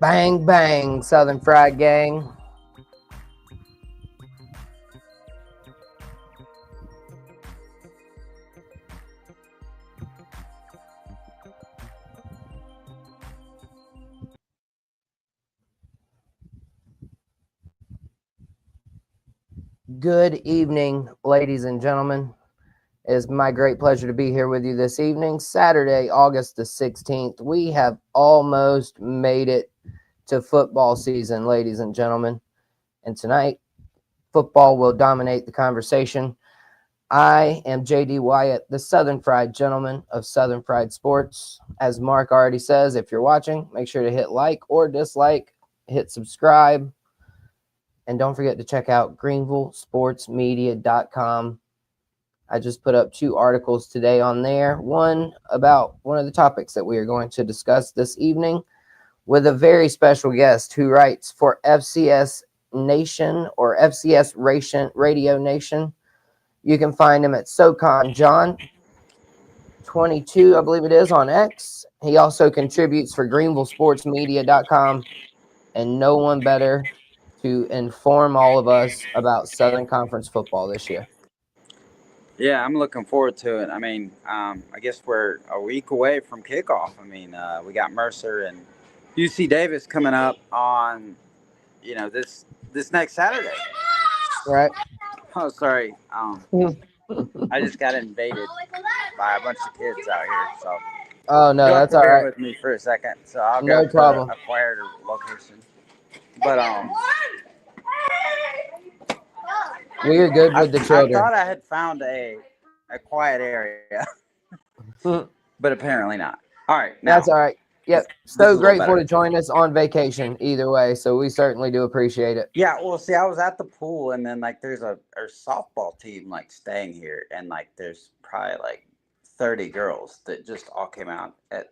Bang, bang, Southern Fried Gang. Good evening, ladies and gentlemen. It is my great pleasure to be here with you this evening, Saturday, August the 16th. We have almost made it to football season, ladies and gentlemen. And tonight, football will dominate the conversation. I am JD Wyatt, the Southern Fried Gentleman of Southern Fried Sports. As Mark already says, if you're watching, make sure to hit like or dislike, hit subscribe, and don't forget to check out greenvillesportsmedia.com. I just put up 2 articles today on there. One about one of the topics that we are going to discuss this evening with a very special guest who writes for FCS Nation or FCS Radio Nation. You can find him at Socon John 22, I believe it is, on X. He also contributes for greenvillesportsmedia.com, and no one better to inform all of us about Southern Conference football this year. Yeah, I'm looking forward to it. I mean, I guess we're a week away from kickoff. I mean, we got Mercer and UC Davis coming up on, this next Saturday. Right. Oh, sorry. I just got invaded by a bunch of kids out here. So, oh, no, that's all right. Bear with me for a second. So I'll no go problem. to a quieter location. But we are good with the children. I thought I had found a quiet area, but apparently not. All right, now, that's all right. Yep, so grateful to join us on vacation either way, so we certainly do appreciate it. Yeah, well, see, I was at the pool, and then there's a softball team staying here, and there's probably 30 girls that just all came out at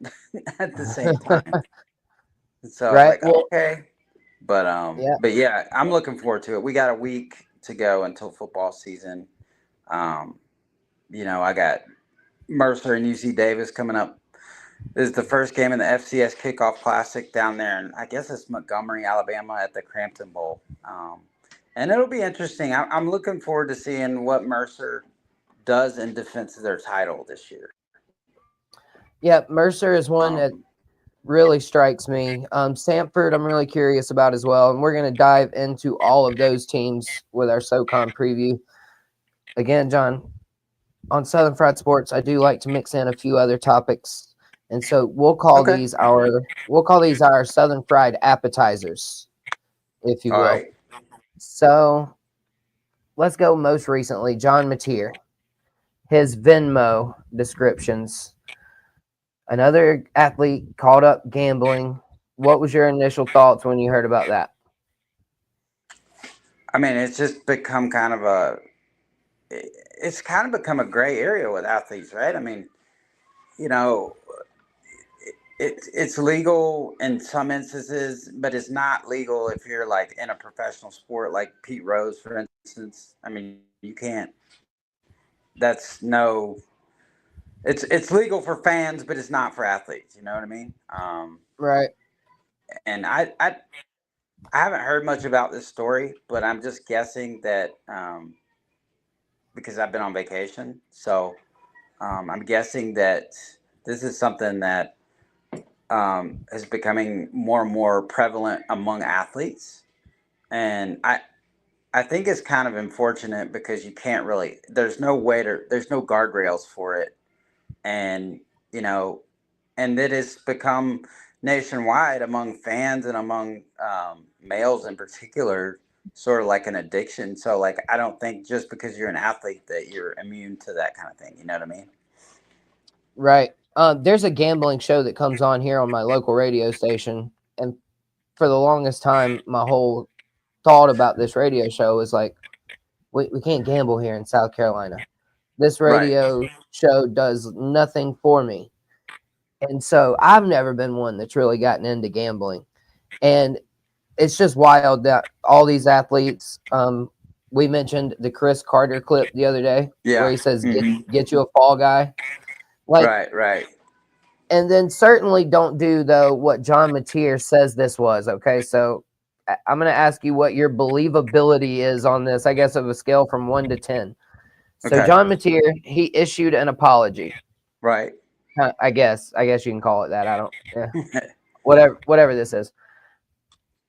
at the same time. So right, okay, but yeah, I'm looking forward to it. We got a week to go until football season. I got Mercer and UC Davis coming up. This is the first game in the FCS Kickoff Classic down there, and I guess it's Montgomery, Alabama, at the Crampton Bowl. And it'll be interesting. I'm looking forward to seeing what Mercer does in defense of their title this year. Yep, Mercer is one that really strikes me. Samford, I'm really curious about as well, and we're going to dive into all of those teams with our SoCon preview. Again, John, on Southern Fried Sports, I do like to mix in a few other topics. And so we'll call these our Southern Fried appetizers, if you will. Right. So let's go most recently, John Mateer. His Venmo descriptions. Another athlete caught up gambling. What was your initial thoughts when you heard about that? I mean, it's just become kind of become a gray area with athletes, right? I mean, it's legal in some instances, but it's not legal if you're in a professional sport like Pete Rose, for instance. I mean, you can't. It's legal for fans, but it's not for athletes. You know what I mean? Right. And I haven't heard much about this story, but I'm just guessing that because I've been on vacation, so I'm guessing that this is something that is becoming more and more prevalent among athletes, and I think it's kind of unfortunate because you can't really. There's no guardrails for it, and and it has become nationwide among fans and among males in particular, sort of like an addiction. So I don't think just because you're an athlete that you're immune to that kind of thing. You know what I mean? Right. There's a gambling show that comes on here on my local radio station, and for the longest time, my whole thought about this radio show was we can't gamble here in South Carolina. This radio show does nothing for me. And so I've never been one that's really gotten into gambling. And it's just wild that all these athletes, we mentioned the Chris Carter clip the other day where he says, get you a fall guy. Right. And then certainly don't do, though, what John Mateer says this was. Okay. So I'm going to ask you what your believability is on this, I guess, of a scale from 1 to 10. So Okay. John Mateer, he issued an apology. Right. I guess you can call it that. I don't, yeah, whatever this is.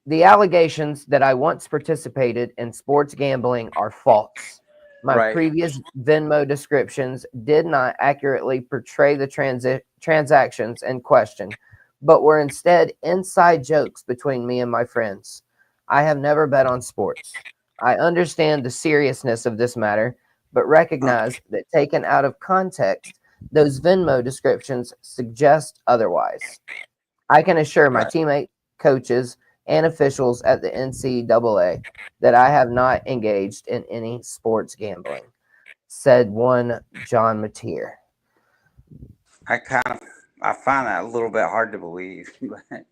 The allegations that I once participated in sports gambling are false. My Right. previous Venmo descriptions did not accurately portray the transactions in question, but were instead inside jokes between me and my friends. I have never bet on sports. I understand the seriousness of this matter, but Uh, recognize that taken out of context, those Venmo descriptions suggest otherwise. I can assure my right. teammates, coaches, and officials at the NCAA that I have not engaged in any sports gambling, said one John Mateer. I find that a little bit hard to believe, but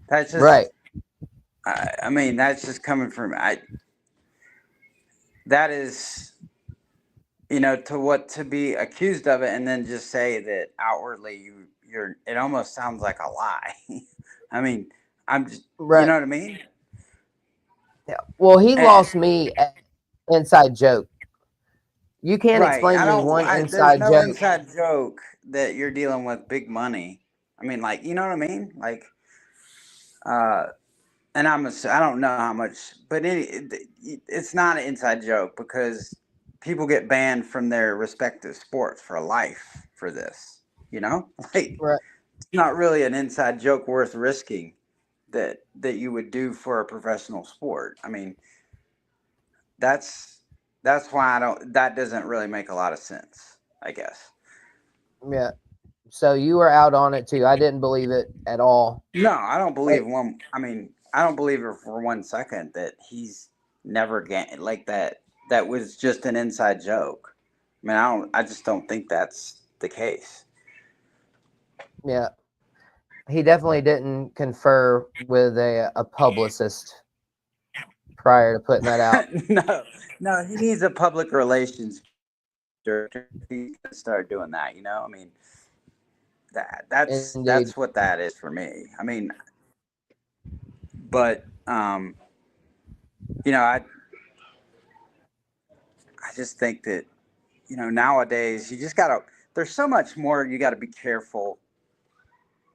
that's Right, just. I mean, that's just coming from. That is, to be accused of it, and then just say that outwardly you're. It almost sounds like a lie. I mean, I'm just. You right. know what I mean? Yeah. Well, he And, lost me at inside joke. You can't right. explain I to me don't. one There's inside no joke. inside joke that you're dealing with big money. I mean, like, you know what I mean? Like, uh, and I don't know how much, but it's not an inside joke because people get banned from their respective sports for life for this. You know, like Right. it's not really an inside joke worth risking that you would do for a professional sport. I mean, that's that's why I don't. That doesn't really make a lot of sense. I guess. Yeah. So you were out on it too. I didn't believe it at all. No, I don't Like, believe one. I mean, I don't believe it for 1 second that he's never like that. That was just an inside joke. I mean, I don't. I just don't think that's the case. yeah. He definitely didn't confer with a publicist prior to putting that out. No, no, he needs a public relations director. He's gonna start doing that. I mean, Indeed. that's what that is for me. I mean, but I just think that nowadays you just gotta. There's so much more you got to be careful.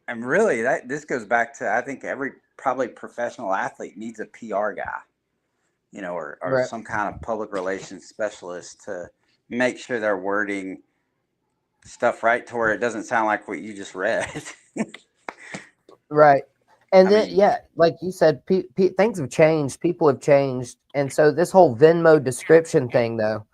And really, that this goes back to I think every probably professional athlete needs a PR guy, or Right. some kind of public relations specialist to make sure they're wording stuff right to where it doesn't sound like what you just read. Right. And I then, mean, yeah, like you said, things have changed. People have changed. And so, this whole Venmo description thing, though,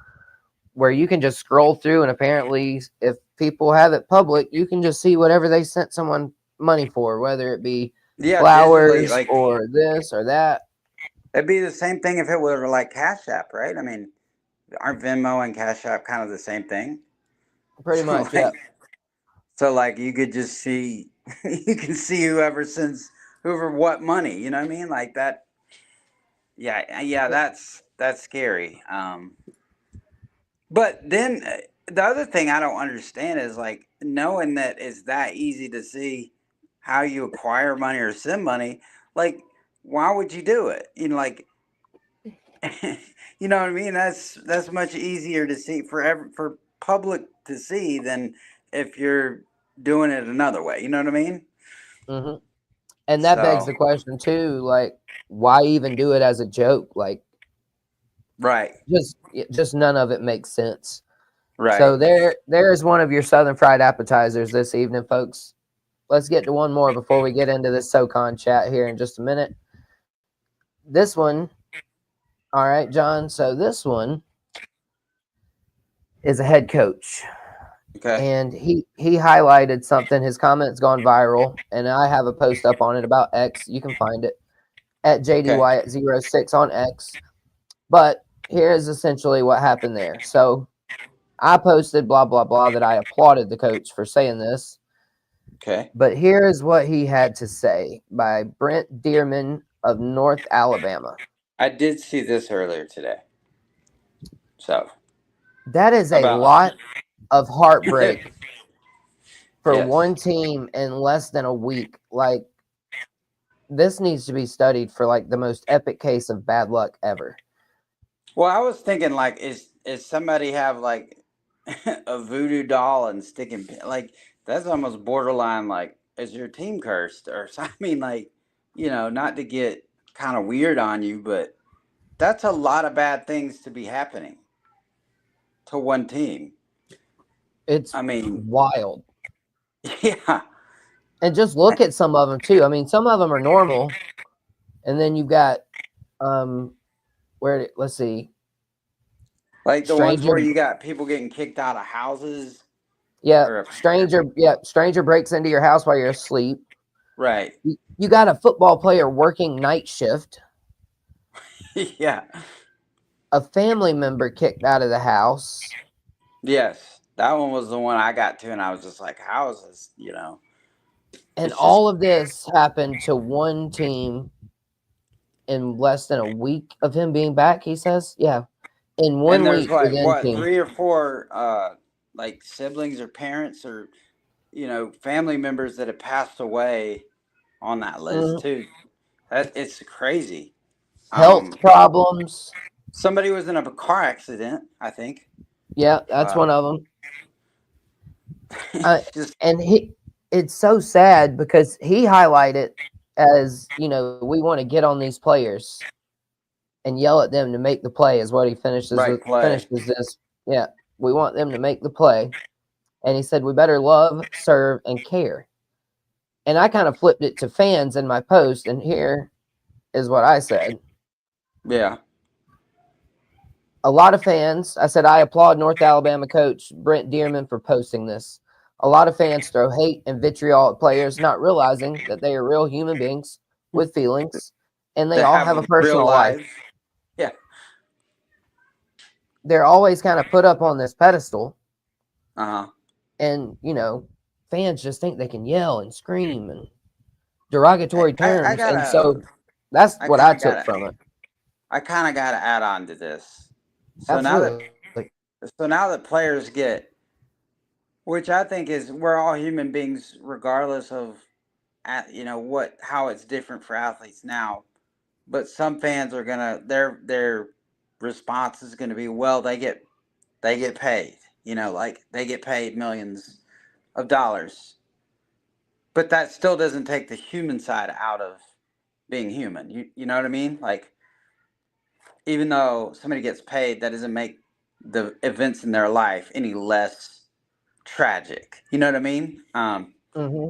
where you can just scroll through, and apparently, if people have it public, you can just see whatever they sent someone money for, whether it be yeah, digitally, flowers like or this or that. it'd be the same thing if it were like Cash App, right? I mean, aren't Venmo and Cash App kind of the same thing? Pretty So much. Yeah. like you could just see, you can see whoever sends whoever what money. You know what I mean? Like that. Yeah, yeah. That's scary. But then the other thing I don't understand is like knowing that it's that easy to see how you acquire money or send money. Like, why would you do it? Like, you know what I mean? That's much easier to see for public to see than if you're doing it another way. You know what I mean? hmm And that begs So the question, too, like, why even do it as a joke? Like, right, just none of it makes sense. right, So there's one of your Southern fried appetizers this evening, folks. Let's get to one more before we get into this SoCon chat here in just a minute. This one, all right, John. So this one is a head coach, okay, and he highlighted something. His comment's gone viral, and I have a post up on it about X. You can find it at okay, JDY06 on X. But here is essentially what happened there. So I posted blah blah blah that I applauded the coach for saying this. okay. But here is what he had to say by Brent Dearman of North Alabama. I did see this earlier today. So That is a about lot of heartbreak for Yes. one team in less than a week. Like, this needs to be studied for like the most epic case of bad luck ever. Well, I was thinking like, is somebody have like a voodoo doll and sticking like that's almost borderline like is your team cursed or I mean like not to get kind of weird on you, but that's a lot of bad things to be happening to one team. It's I mean, wild. yeah, And just look at some of them too. I mean, some of them are normal, and then you've got um let's see, like the ones stranger, where you got people getting kicked out of houses yeah, or stranger breaks into your house while you're asleep. right, You got a football player working night shift, yeah, a family member kicked out of the house, yes, that one was the one I got to, and I was just like, how is this? and It's just all of this happened to one team in less than a week of him being back. He says, yeah, in and one there's week like within what team. 3 or 4 like siblings or parents or family members that have passed away on that list Mhm. too. That it's crazy. Health problems. Somebody was in a car accident, I think. Yeah, that's uh one of them. Uh, it's just and it's so sad because he highlighted as we want to get on these players and yell at them to make the play is what he right play. finishes this. Yeah, we want them to make the play, and he said we better love, serve, and care. And I kind of flipped it to fans in my post, and here is what I said. Yeah. A lot of fans, I said, I applaud North Alabama coach Brent Dearman for posting this. A lot of fans throw hate and vitriol at players, not realizing that they are real human beings with feelings and they That all have have a real personal life. lives. Yeah. They're always kind of put up on this pedestal, Uh-huh. and, fans just think they can yell and scream and derogatory I terms. And gotta so that's I what kind I of took gotta from it. I kind of gotta add on to this. So now that Absolutely. so now that players get, which I think is we're all human beings regardless of what how it's different for athletes now, but some fans are gonna their response is gonna be, well, they get paid, like they get paid millions of dollars, but that still doesn't take the human side out of being human. You know what I mean? Like, even though somebody gets paid, that doesn't make the events in their life any less tragic. You know what I mean? Hmm.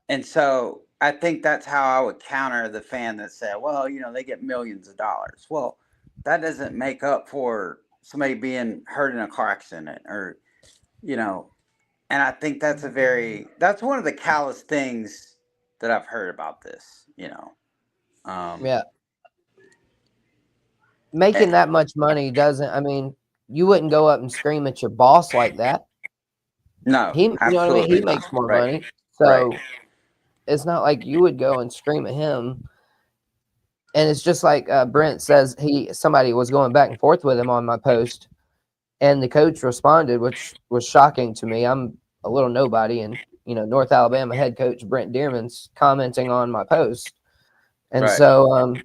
And so I think that's how I would counter the fan that said, well, they get millions of dollars. Well, that doesn't make up for somebody being hurt in a car accident or, you know, and I think that's one of the callous things that I've heard about this. Um, Yeah. Making eh, that much money doesn't, I mean, you wouldn't go up and scream at your boss like that. no, You know what I mean? He absolutely not. makes more Right. money. Right. So it's not like you would go and scream at him. And it's just like Brent says, somebody was going back and forth with him on my post, and the coach responded, which was shocking to me. I'm a little nobody, and North Alabama head coach Brent Dearman's commenting on my post, and Right. so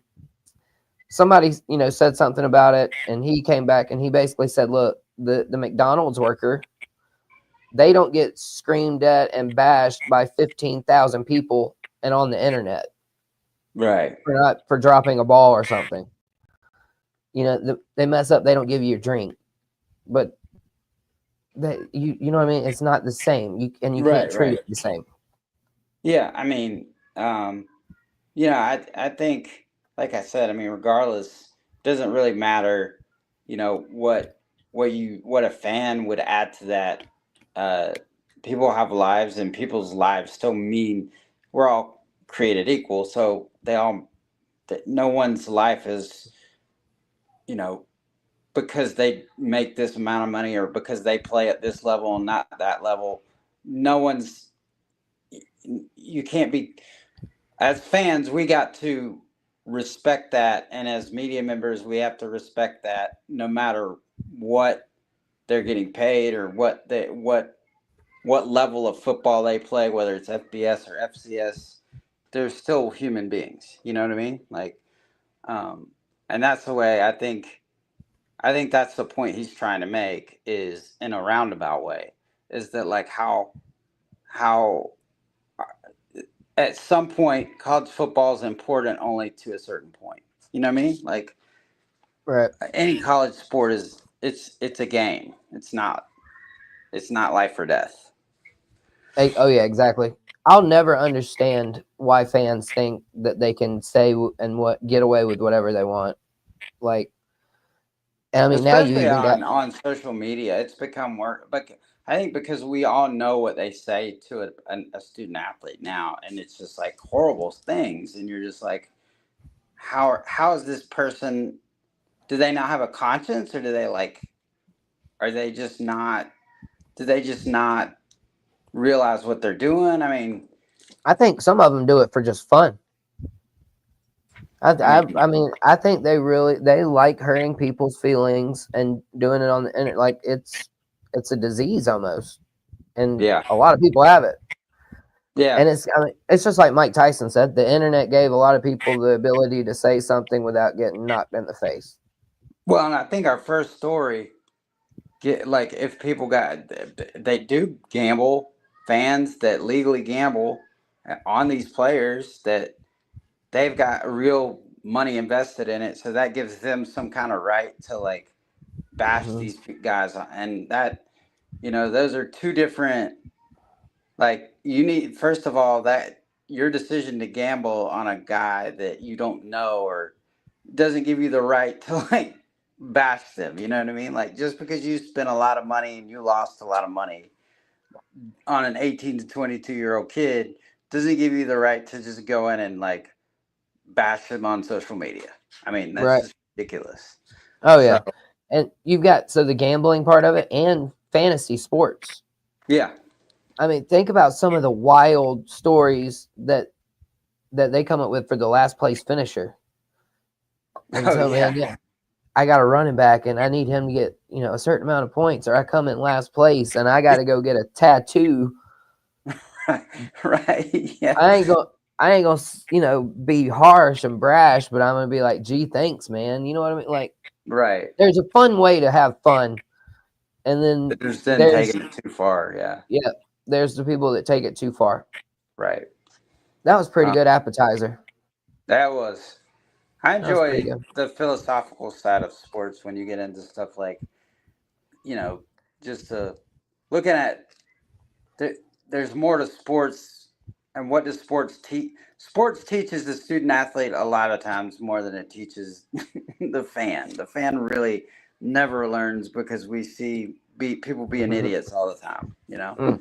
somebody said something about it, and he came back and he basically said, look, the McDonald's worker, they don't get screamed at and bashed by 15,000 people and on the internet Right. for dropping a ball or something. They mess up, they don't give you your drink, but you know what I mean. It's not the same. You can't Right. treat Right. it the same. Yeah. I mean, I think, like I said, I mean, regardless, it doesn't really matter, what a fan would add to that. Uh, People have lives, and people's lives still mean we're all created equal. So no one's life is, you know, because they make this amount of money or because they play at this level and not that level. No one's, you can't be, as fans, we got to respect that. And as media members, we have to respect that no matter what they're getting paid or what what level of football they play, whether it's FBS or FCS, they're still human beings. You know what I mean? Like, um, and that's the way I think. I think that's the point he's trying to make, is in a roundabout way, is that like how at some point college football is important only to a certain point. You know what I mean? Like Right. any college sport is it's a game. It's not life or death. Oh yeah, exactly. I'll never understand why fans think that they can say and what get away with whatever they want. Like, and I mean, now you Especially even got on social media, it's become work. But I think because we all know what they say to a student athlete now, and it's just like horrible things, and you're just like, how is this person? Do they not have a conscience, or do they like? Are they just not? Do they just not realize what they're doing? I mean, I think some of them do it for just fun. I mean, I mean, I think they like hurting people's feelings and doing it on the internet. Like it's a disease almost, and yeah, a lot of people have it. yeah. And I mean, it's just like Mike Tyson said, the internet gave a lot of people the ability to say something without getting knocked in the face. Well, and I think our first story get like if people got they do gamble, fans that legally gamble on these players, that they've got real money invested in it, so that gives them some kind of right to like bash Hmm. these guys. And that, those are two different, like, you need, first of all, that your decision to gamble on a guy that you don't know or doesn't give you the right to like bash them. You know what I mean? Like, just because you spent a lot of money and you lost a lot of money on an 18 to 22-year-old kid doesn't give you the right to just go in and like bash them on social media. I mean, that's Right. just ridiculous. Oh So, yeah. And you've got the gambling part of it and fantasy sports. yeah. I mean, think about some of the wild stories that they come up with for the last place finisher. And Oh, so, yeah. man, yeah, I got a running back and I need him to get, a certain amount of points, or I come in last place and I got to go get a tattoo. Right. Yeah. I ain't going I ain't gonna, be harsh and brash, but I'm gonna be like, gee, thanks, man. You know what I mean? Like, Right. there's a fun way to have fun, and then Just then there's taking it too far. Yeah. yeah, there's the people that take it too far. Right. That was pretty Uh, good appetizer. that was. I That was pretty enjoy good. the philosophical side of sports when you get into stuff like, you know, just looking at there, there's more to sports, and what does sports teach? Sports teaches the student athlete a lot of times more than it teaches the fan. The fan really never learns because we see people being idiots all the time. You know.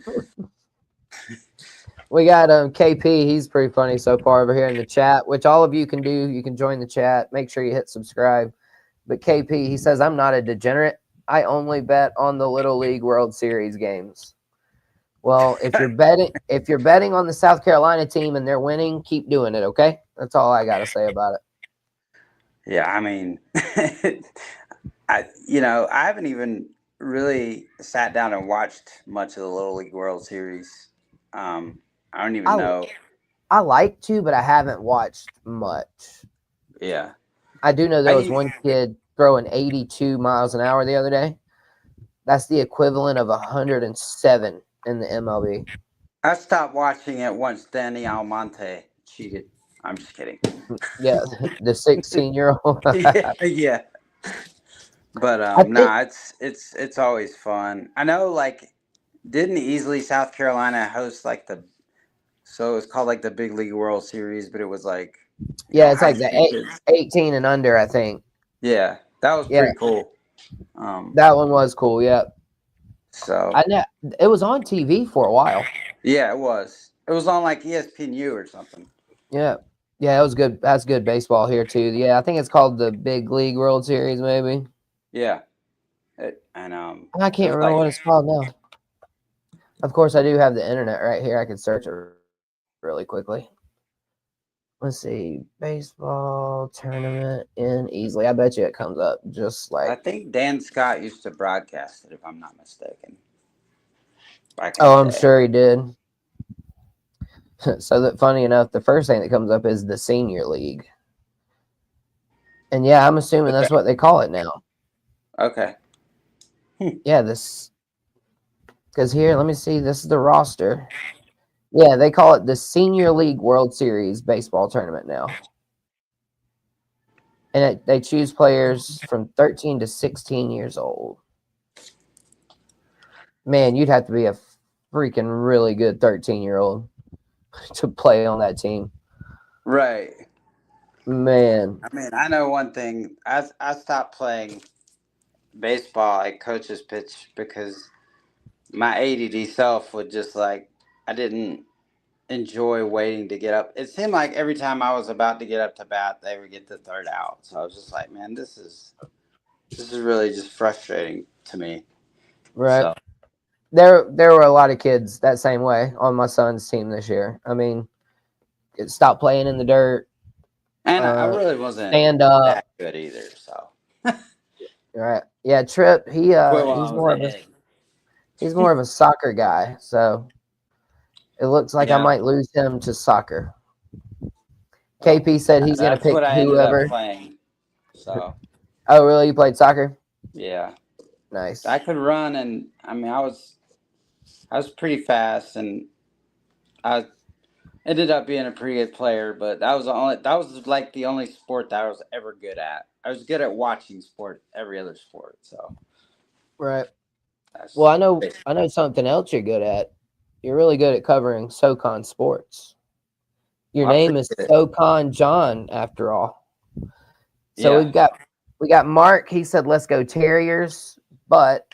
We got KP. He's pretty funny so far over here in the chat, which all of you can do. You can join the chat. Make sure you hit subscribe. But KP, he says, I'm not a degenerate. I only bet on the Little League World Series games. Well, if you're betting on the South Carolina team and they're winning, keep doing it, okay? That's all I got to say about it. Yeah, I mean, I haven't even really sat down and watched much of the Little League World Series. I don't even I know. I like to, but I haven't watched much. Yeah, I do know there was I one kid throwing 82 miles an hour the other day. That's the equivalent of 107 in the MLB. I stopped watching it once Danny Almonte cheated. I'm just kidding. Yeah, the 16-year-old. Yeah, yeah. But I think, nah, it's always fun. I know, like, didn't Easley, South Carolina host like so it was called like the Big League World Series, but it was like, yeah, it's high like the school kids. 18 and under, I think. Yeah, that was Yeah, pretty cool. Um, that one was cool. Yeah, so I know it was on TV for a while. yeah, it was. It was on like ESPNU or something. Yeah, yeah, it was good. That's good baseball here too. Yeah, I think it's called the Big League World Series, maybe. Yeah, I it can't was remember like, what it's called now. Of course, I do have the internet right here. I can search it really quickly. Let's see, baseball tournament in Easley. I bet you it comes up just I like think Dan Scott used to broadcast it, if I'm not mistaken. back in the Oh, I'm day. sure he did. So that funny enough, the first thing that comes up is the senior league. And yeah, I'm assuming Okay. that's what they call it now. Okay. Yeah, this because here, let me see. This is the roster. Yeah, they call it the Senior League World Series baseball tournament now. And they choose players from 13 to 16 years old. Man, you'd have to be a freaking really good 13-year-old to play on that team. Right. Man, I mean, I know one thing. I stopped playing baseball at coach's pitch because my ADD self would just like I didn't enjoy waiting to get up. It seemed like every time I was about to get up to bat, they would get the third out. So I was just like, man, this is really just frustrating to me. right? So There were a lot of kids that same way on my son's team this year. I mean, stop playing in the dirt, and I really wasn't stand up. that good either. So Right? Yeah, Trip. quit while I was ahead. He's more of a soccer guy. So it looks like I Yeah. might lose him to soccer. Well, KP said he's gonna that's pick what I ended up whoever. playing. So Oh, really? You played soccer? yeah, Nice. I could run, and I mean, I was pretty fast, and I ended up being a pretty good player. But that was like the only sport that I was ever good at. I was good at watching every other sport. So Right. Well, that's I know something else you're good at. You're really good at covering SoCon sports. Your well, I name is appreciate it. SoCon John, after all. So Yeah, we got Mark. He said, "Let's go Terriers," but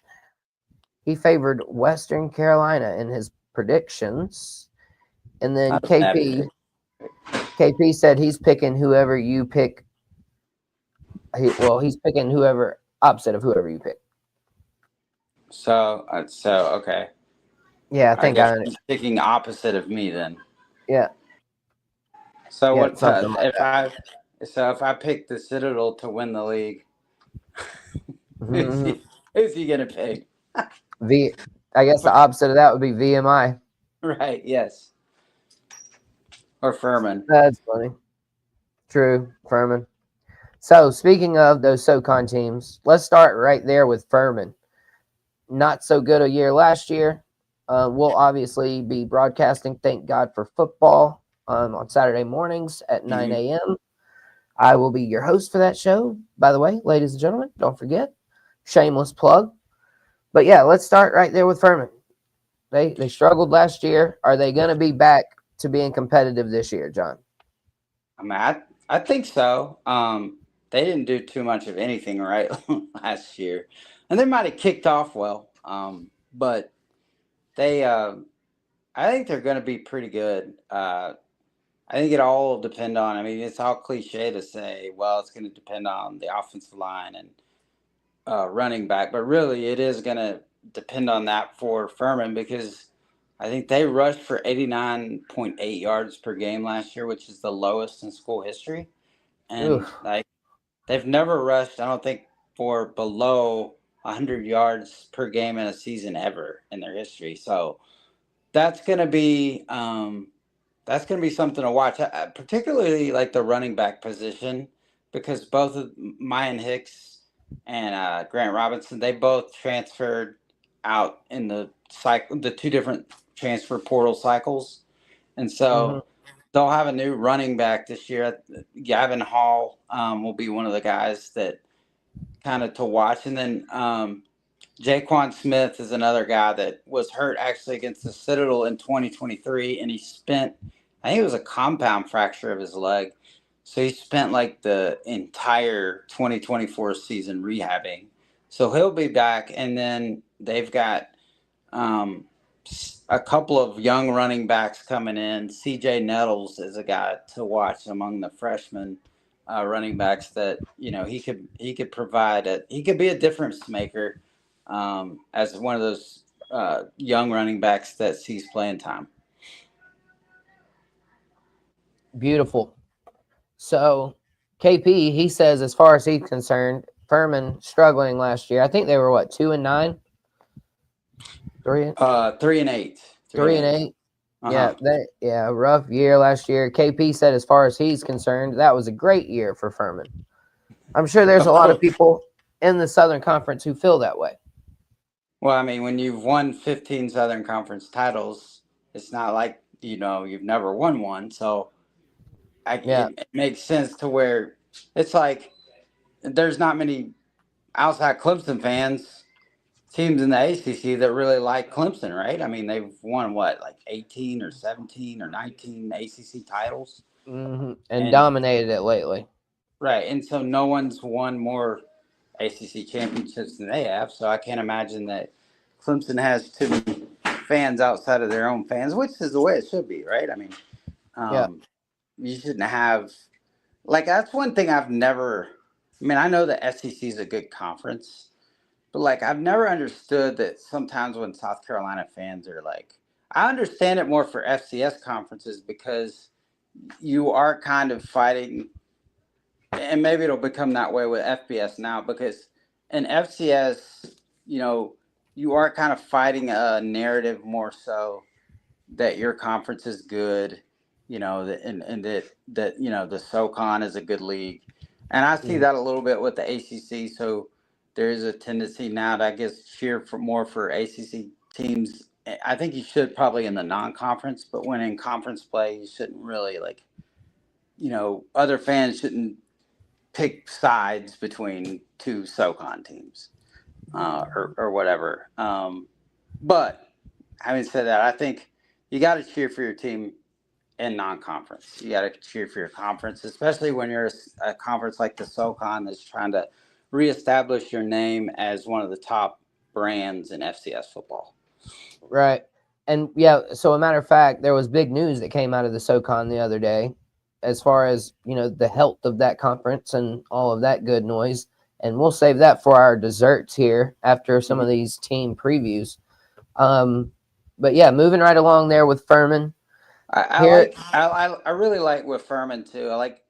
he favored Western Carolina in his predictions. And then not a bad pick. KP said he's picking whoever you pick. He's picking whoever opposite of whoever you pick. So okay. Yeah, I I think guess he's picking opposite of me then. yeah, So yeah, what something like if I pick the Citadel to win the league, that. who's Mhm. he gonna pick? I guess the opposite of that would be VMI. Right? Yes. Or Furman. That's funny. True, Furman. So speaking of those SoCon teams, let's start right there with Furman. Not so good a year last year. We'll obviously be broadcasting Thank God for Football on Saturday mornings at 9 Mhm. a.m. I will be your host for that show, by the way, ladies and gentlemen. Don't forget. Shameless plug. But yeah, let's start right there with Furman. They struggled last year. Are they going to be back to being competitive this year, John? I mean, I think so. They didn't do too much of anything right last year, and they might have kicked off well. But they, I think they're going to be pretty good. I think it all will depend on. I mean, it's all cliche to say, well, it's going to depend on the offensive line and running back, but really, it is going to depend on that for Furman because I think they rushed for 89.8 yards per game last year, which is the lowest in school history, and Oof. like they've never rushed, I don't think, for below 100 yards per game in a season ever in their history. So that's going to be that's going to be something to watch, particularly like the running back position, because both of Mayan Hicks and Grant Robinson, they both transferred out in the cycle, the two different transfer portal cycles, and Hmm. so they'll have a new running back this year. Gavin Hall will be one of the guys that kind of to watch, and then Jaquan Smith is another guy that was hurt actually against the Citadel in 2023, and he spent, I think it was a compound fracture of his leg. So he spent like the entire 2024 season rehabbing. So he'll be back, and then they've got um, a couple of young running backs coming in. CJ Nettles is a guy to watch among the freshmen running backs that he could provide he could be a difference maker as one of those young running backs that sees playing time. Beautiful. So KP, he says, as far as he's concerned, Furman struggling last year. I think they were what, 2-9? 3 3-8. 3-8. Uh-huh. Rough year last year. KP said as far as he's concerned, that was a great year for Furman. I'm sure there's a lot of people in the Southern Conference who feel that way. Well, I mean, when you've won 15 Southern Conference titles, it's not like, you've never won one. So it makes sense to where it's like there's not many outside Clemson fans, teams in the ACC that really like Clemson, right? I mean, they've won what, like 18 or 17 or 19 ACC titles, and dominated it lately. Right, and so no one's won more ACC championships than they have. So I can't imagine that Clemson has too many fans outside of their own fans, which is the way it should be, right? I mean, you shouldn't have that's one thing I've never. I mean, I know the SEC is a good conference, but I've never understood that sometimes when South Carolina fans are I understand it more for FCS conferences because you are kind of fighting, and maybe it'll become that way with FBS now because in FCS, you are kind of fighting a narrative more so that your conference is good, and that the SoCon is a good league, and I see that a little bit with the ACC. So there is a tendency now to, I guess, cheer for more for ACC teams. I think you should probably in the non-conference, but when in conference play, you shouldn't really other fans shouldn't pick sides between two SoCon teams or whatever. But having said that, I think you got to cheer for your team in non-conference. You got to cheer for your conference, especially when you're a conference like the SoCon that's trying to reestablish your name as one of the top brands in FCS football. Right. And so a matter of fact, there was big news that came out of the SoCon the other day as far as, the health of that conference and all of that good noise. And we'll save that for our desserts here after some of these team previews. But moving right along there with Furman. I really like with Furman too. I like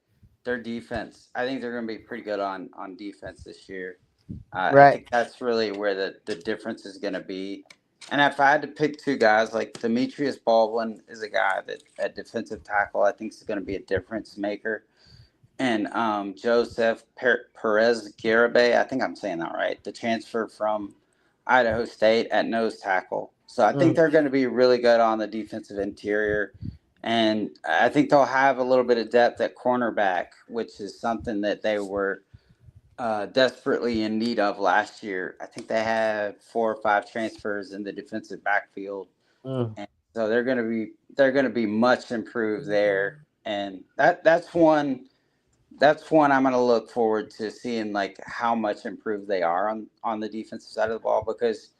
their defense. I think they're going to be pretty good on defense this year. I think that's really where the difference is going to be. And if I had to pick two guys, Demetrius Baldwin is a guy that at defensive tackle I think is going to be a difference maker. And Joseph Perez Garibay, I think I'm saying that right, the transfer from Idaho State at nose tackle. So I think they're going to be really good on the defensive interior. And I think they'll have a little bit of depth at cornerback, which is something that they were desperately in need of last year. I think they had 4 or 5 transfers in the defensive backfield, and so they're going to be much improved there. And that's one I'm going to look forward to seeing how much improved they are on the defensive side of the ball because,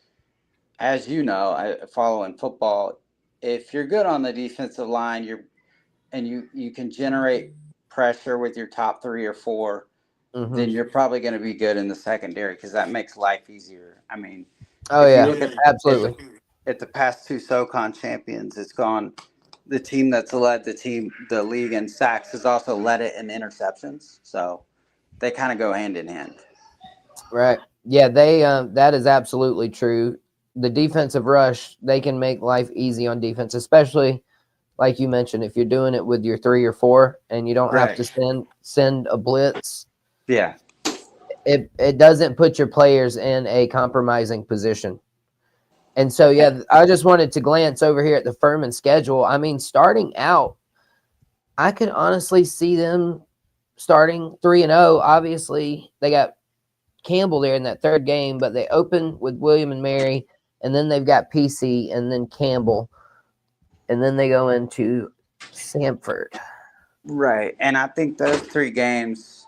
as you know, I follow in football. If you're good on the defensive line, you can generate pressure with your top 3 or 4. Then you're probably going to be good in the secondary because that makes life easier. I mean, if you look absolutely. At the past 2 SoCon champions, it's gone. The team that's led the league in sacks has also led it in interceptions. So they kind of go hand in hand. Right. Yeah, they that is absolutely true. The defensive rush, they can make life easy on defense, especially like you mentioned, if you're doing it with your 3 or 4 and you don't have to send a blitz. Yeah. It doesn't put your players in a compromising position. And so, I just wanted to glance over here at the Furman schedule. I mean, starting out, I could honestly see them starting 3-0. Obviously, they got Campbell there in that 3rd game, but they open with William and Mary, and then they've got PC and then Campbell, and then they go into Samford. Right. And I think those 3 games,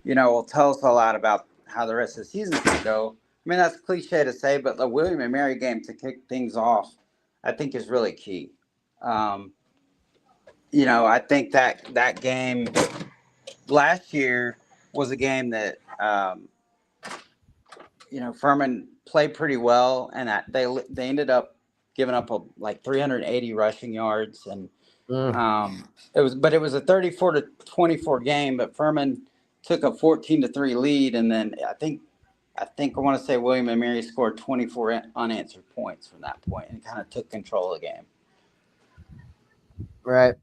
will tell us a lot about how the rest of the season's going to go. I mean, that's cliche to say, but the William and Mary game to kick things off, I think is really key. I think that game last year was a game that, Furman played pretty well, and that they ended up giving up 380 rushing yards, and it was a 34-24 game, but Furman took a 14-3 lead, and then I think I think I want to say William and Mary scored 24 unanswered points from that point and kind of took control of the game. Right.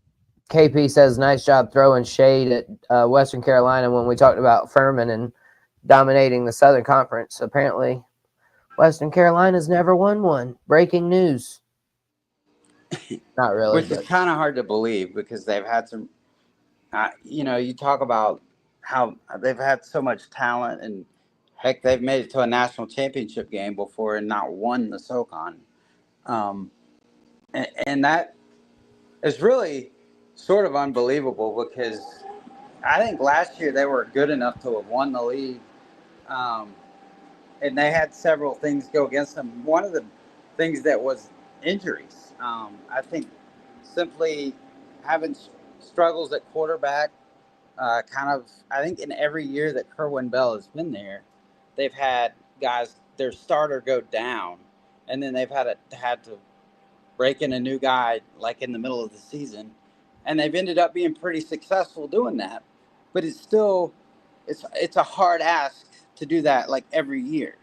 KP says, nice job throwing shade at Western Carolina when we talked about Furman and dominating the Southern Conference. Apparently, Western Carolina's never won one. Breaking news. Not really, Which is but kind of hard to believe because they've had some, you talk about how they've had so much talent and heck, they've made it to a national championship game before and not won the SoCon. And that is really sort of unbelievable because I think last year they were good enough to have won the league. Um, and they had several things go against them. One of the things that was injuries. I think simply having struggles at quarterback, I think in every year that Kerwin Bell has been there, they've had guys, their starter go down, and then they've had to break in a new guy like in the middle of the season, and they've ended up being pretty successful doing that. But it's a hard ask to do that like every year.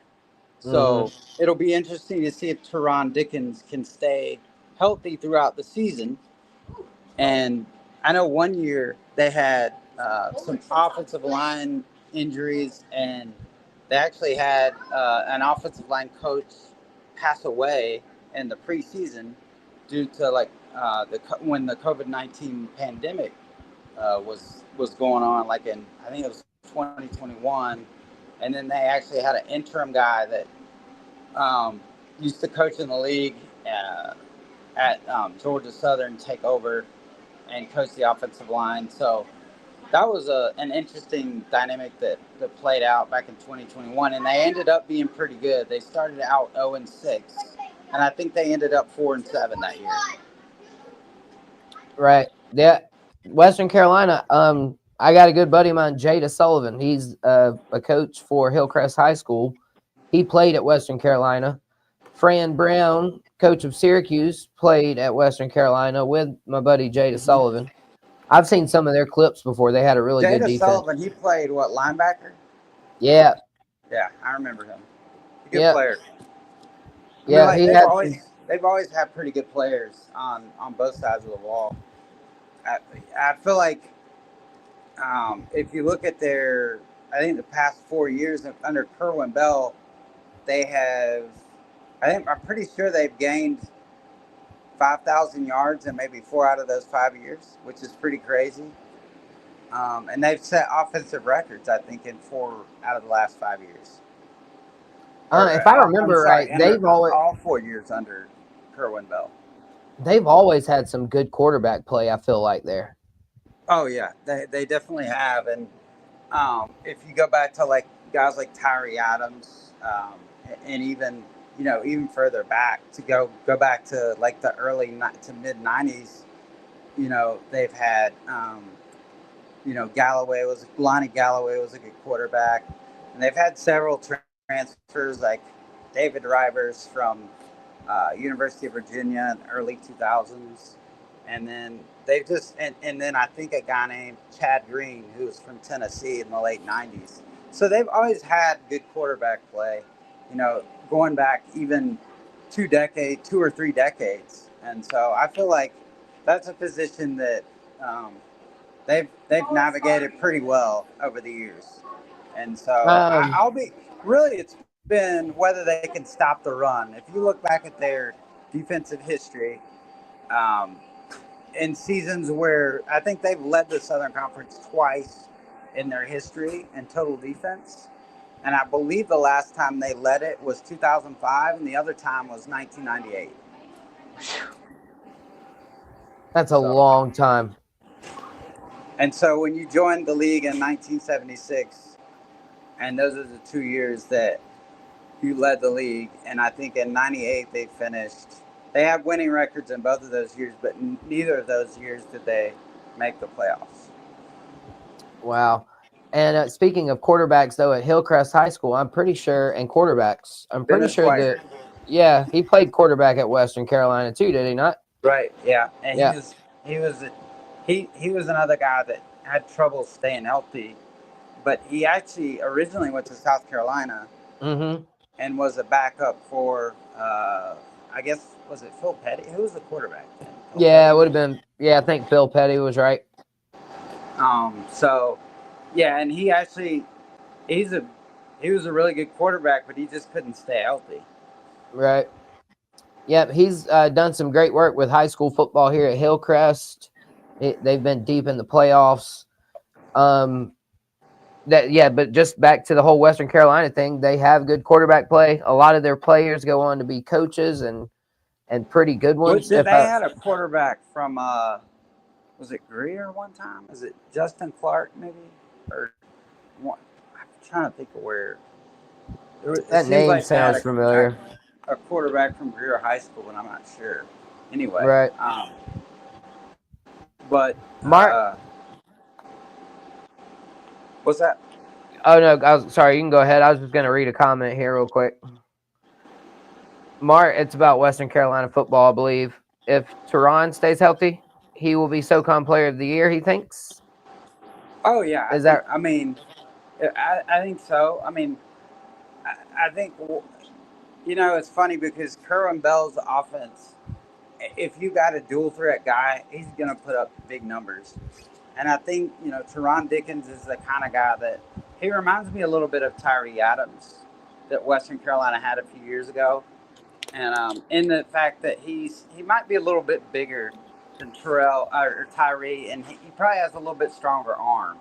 So it'll be interesting to see if Teron Dickens can stay healthy throughout the season. And I know one year they had some offensive line injuries, and they actually had an offensive line coach pass away in the preseason due to when the COVID-19 pandemic was going on, like in I think it was 2021, and then they actually had an interim guy that used to coach in the league at Georgia Southern take over and coach the offensive line. So that was an interesting dynamic that played out back in 2021, and they ended up being pretty good. They started out 0-6, and I think they ended up 4-7 that year. right. Yeah. Western Carolina, I got a good buddy of mine, Jada Sullivan. He's a coach for Hillcrest High School. He played at Western Carolina. Fran Brown, coach of Syracuse, played at Western Carolina with my buddy Jada Sullivan. I've seen some of their clips before. They had a really good Jada defense. Sullivan, he played what, linebacker? Yeah. Yeah, I remember him. A good Yeah. player. Yeah, he had they've always had pretty good players on both sides of the ball. I feel like if you look at I think the past 4 years under Kerwin Bell, I'm pretty sure they've gained 5,000 yards in maybe 4 out of those 5 years, which is pretty crazy. And they've set offensive records, I think, in 4 out of the last 5 years. if I remember right, they've always all 4 years under Kerwin Bell. They've always had some good quarterback play, I feel like there. Oh yeah, they definitely have. And if you go back to like guys like Tyree Adams, and even further back to go back to like the early to mid '90s, they've had Lonnie Galloway was a good quarterback, and they've had several transfers like David Rivers from University of Virginia in the early 2000s, and then they've and then I think a guy named Chad Green who was from Tennessee in the late 90s. So they've always had good quarterback play, going back even 2 or 3 decades, and so I feel like that's a position that they've navigated pretty well over the years. And so it's been whether they can stop the run. If you look back at their defensive history, in seasons where I think they've led the Southern Conference twice in their history in total defense. And I believe the last time they led it was 2005, and the other time was 1998. That's a long time. And so when you joined the league in 1976, and those are the 2 years that you led the league, and I think in 98 they had winning records in both of those years, but neither of those years did they make the playoffs. Wow. And speaking of quarterbacks, though, at Hillcrest High School, I'm pretty sure he played quarterback at Western Carolina too, did he not? Right. Yeah. And yeah. he was another guy that had trouble staying healthy, but he actually originally went to South Carolina Mm-hmm. and was a backup for, I guess, was it Phil Petty? Who was the quarterback then? Phil Yeah, Petty, it would have maybe? been. Yeah, I think Phil Petty was right. So, yeah, and he's a, he was a really good quarterback, but he just couldn't stay healthy. Right. Yep, he's done some great work with high school football here at Hillcrest. They've been deep in the playoffs. Um, but just back to the whole Western Carolina thing, they have good quarterback play. A lot of their players go on to be coaches and pretty good Well, ones. did they had a quarterback from, was it Greer one time? Is it Justin Clark, maybe? Or one, I'm trying to think of where. It That seems name like they had sounds familiar. a quarterback from Greer High School, but I'm not sure. Anyway, Right. but Mark. what's that? Oh no, I was sorry. You can go ahead. I was just gonna read a comment here real quick. Mark, it's about Western Carolina football, I believe. If Teron stays healthy, he will be SoCon Player of the Year. He thinks. Oh yeah, I Is think. that I mean, I think so. I mean, I think it's funny because Kerwin Bell's offense. If you got a dual threat guy, he's gonna put up big numbers. And I think Teron Dickens is the kind of guy that he reminds me a little bit of Tyree Adams that Western Carolina had a few years ago, and in the fact that he might be a little bit bigger than Terrell or Tyree, and he probably has a little bit stronger arm,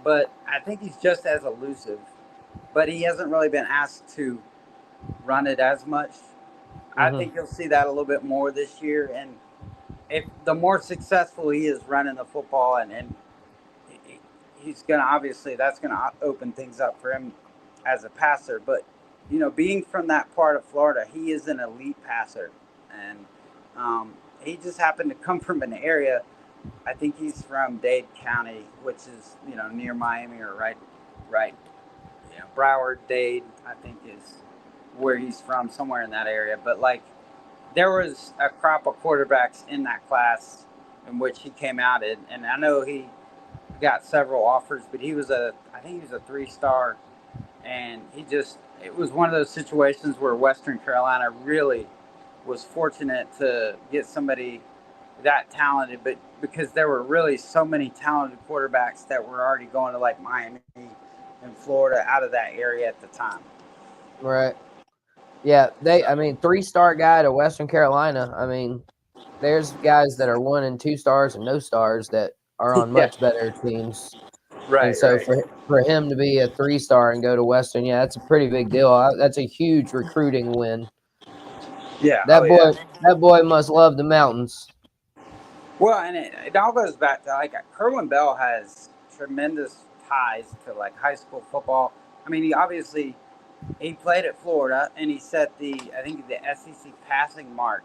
but I think he's just as elusive. But he hasn't really been asked to run it as much. I mm-hmm, think you'll see that a little bit more this year, and if the more successful he is running the football, and he's gonna obviously that's gonna open things up for him as a passer. But being from that part of Florida, he is an elite passer, and he just happened to come from an area. I think he's from Dade County, which is near Miami or right. Broward, Dade, I think is where he's from, somewhere in that area. But like, there was a crop of quarterbacks in that class in which he came out in, and I know he got several offers, but I think he was a 3-star, and it was one of those situations where Western Carolina really was fortunate to get somebody that talented, but because there were really so many talented quarterbacks that were already going to like Miami and Florida out of that area at the time. right. Yeah, I So mean, 3-star guy to Western Carolina. I mean, there's guys that are 1 and 2 stars and no stars that are on yeah, much better teams. And right, so right, for him to be a 3-star and go to Western, yeah, that's a pretty big deal. That's a huge recruiting win. yeah, oh That yeah. boy, that boy must love the mountains. Well, and it all goes back to like Kerwin Bell has tremendous ties to like high school football. I mean, he played at Florida and he set I think the SEC passing mark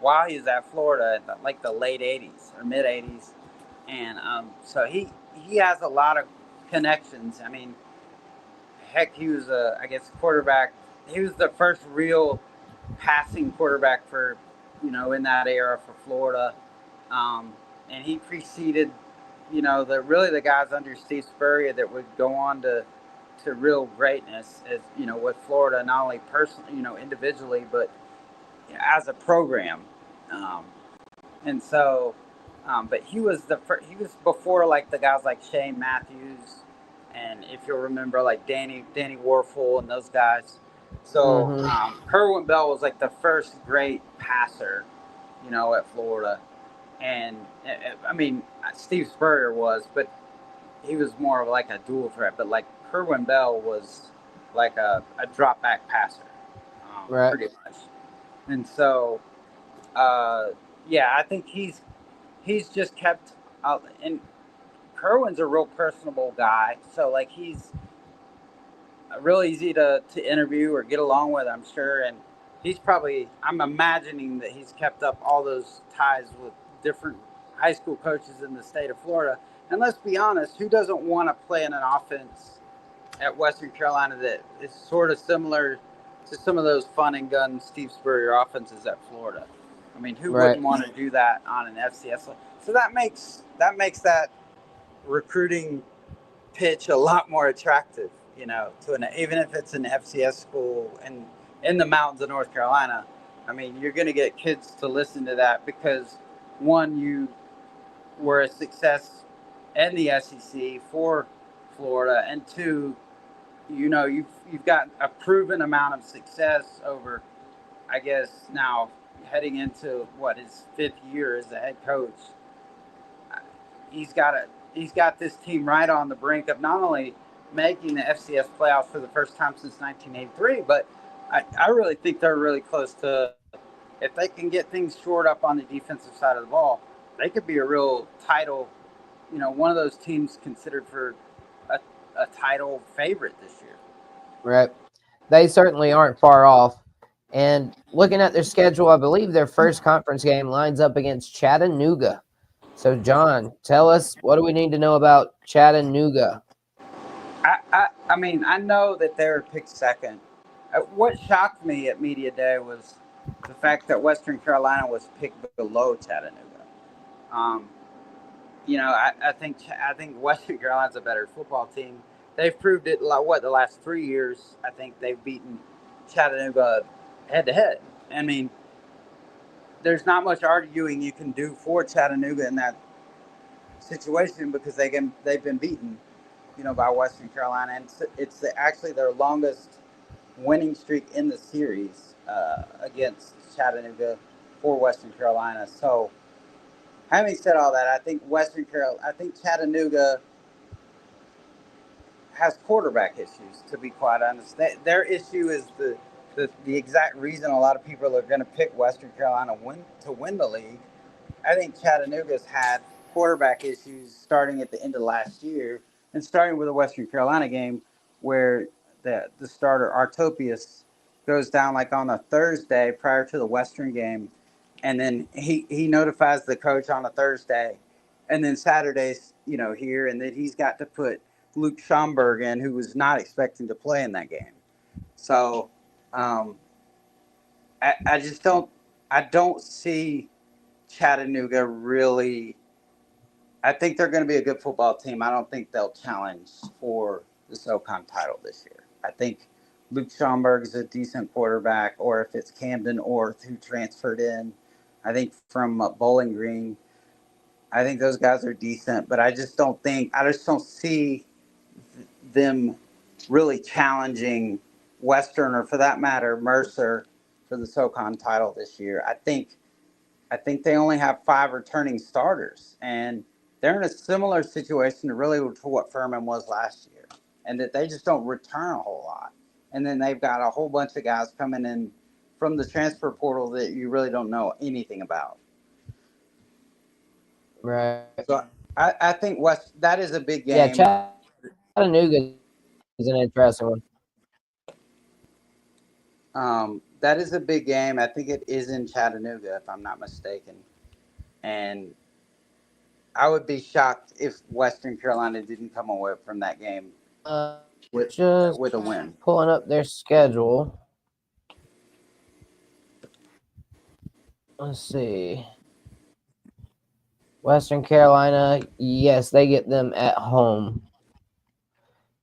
while he was at Florida in like the late '80s or mid '80s, and so he has a lot of connections. I mean, heck, he was I guess quarterback. He was the first real passing quarterback for in that era for Florida, and he preceded the guys under Steve Spurrier that would go on to real greatness as with Florida, not only personally individually, but as a program. Um, and so, but he was he was before like the guys like Shane Matthews, and if you'll remember like Danny Warfel and those guys. So Mm-hmm. Kerwin Bell was like the first great passer, at Florida, and I mean Steve Spurrier was, but he was more of like a dual threat. But like Kerwin Bell was like a drop back passer, Right. pretty much. And so, uh, yeah, I think he's just kept and Kerwin's a real personable guy, so like he's real easy to interview or get along with, I'm sure. And I'm imagining that he's kept up all those ties with different high school coaches in the state of Florida. And let's be honest, who doesn't want to play in an offense at Western Carolina that is sort of similar to some of those fun and gun Steve Spurrier offenses at Florida? I mean, who Right. wouldn't want to do that on an FCS? So that makes that recruiting pitch a lot more attractive. to an even if it's an FCS school in the mountains of North Carolina. I mean, you're going to get kids to listen to that because one, you were a success in the SEC for Florida, and two, you've got a proven amount of success over, I guess, now heading into what his fifth year as a head coach. He's got this team right on the brink of not only making the FCS playoffs for the first time since 1983, but I really think they're really close to, if they can get things shored up on the defensive side of the ball, they could be a real title, one of those teams considered for a, a title favorite this year. Right. They certainly aren't far off. And looking at their schedule, I believe their first conference game lines up against Chattanooga. So, John, tell us, what do we need to know about Chattanooga? I mean, I know that they were picked second. What shocked me at Media Day was the fact that Western Carolina was picked below Chattanooga. Um, I think Western Carolina's a better football team. They've proved it. The last 3 years, I think they've beaten Chattanooga head to head. I mean, there's not much arguing you can do for Chattanooga in that situation because they've been beaten, by Western Carolina, and it's actually their longest winning streak in the series against Chattanooga for Western Carolina. So, having said all that, I think Chattanooga has quarterback issues. To be quite honest, their issue is the exact reason a lot of people are going to pick Western Carolina to win the league. I think Chattanooga's had quarterback issues starting at the end of last year and starting with a Western Carolina game where the starter Artopius goes down like on a Thursday prior to the Western game, and then he notifies the coach on a Thursday, and then Saturday's here, and then he's got to put Luke Schomburg in, who was not expecting to play in that game. So um, I just don't see Chattanooga really. I think they're going to be a good football team. I don't think they'll challenge for the SoCon title this year. I think Luke Schomburg is a decent quarterback, or if it's Camden Orth who transferred in, I think from Bowling Green, I think those guys are decent. But I just don't see them really challenging Western, or for that matter, Mercer, for the SoCon title this year. I think they only have 5 returning starters, and they're in a similar situation to what Furman was last year, and that they just don't return a whole lot. And then they've got a whole bunch of guys coming in from the transfer portal that you really don't know anything about. Right. So I think that is a big Yeah, game. Chattanooga is an interesting one. That is a big game. I think it is in Chattanooga, if I'm not mistaken. And I would be shocked if Western Carolina didn't come away from that game with Just with a win. pulling up their schedule. Let's see. Western Carolina, yes, they get them at home.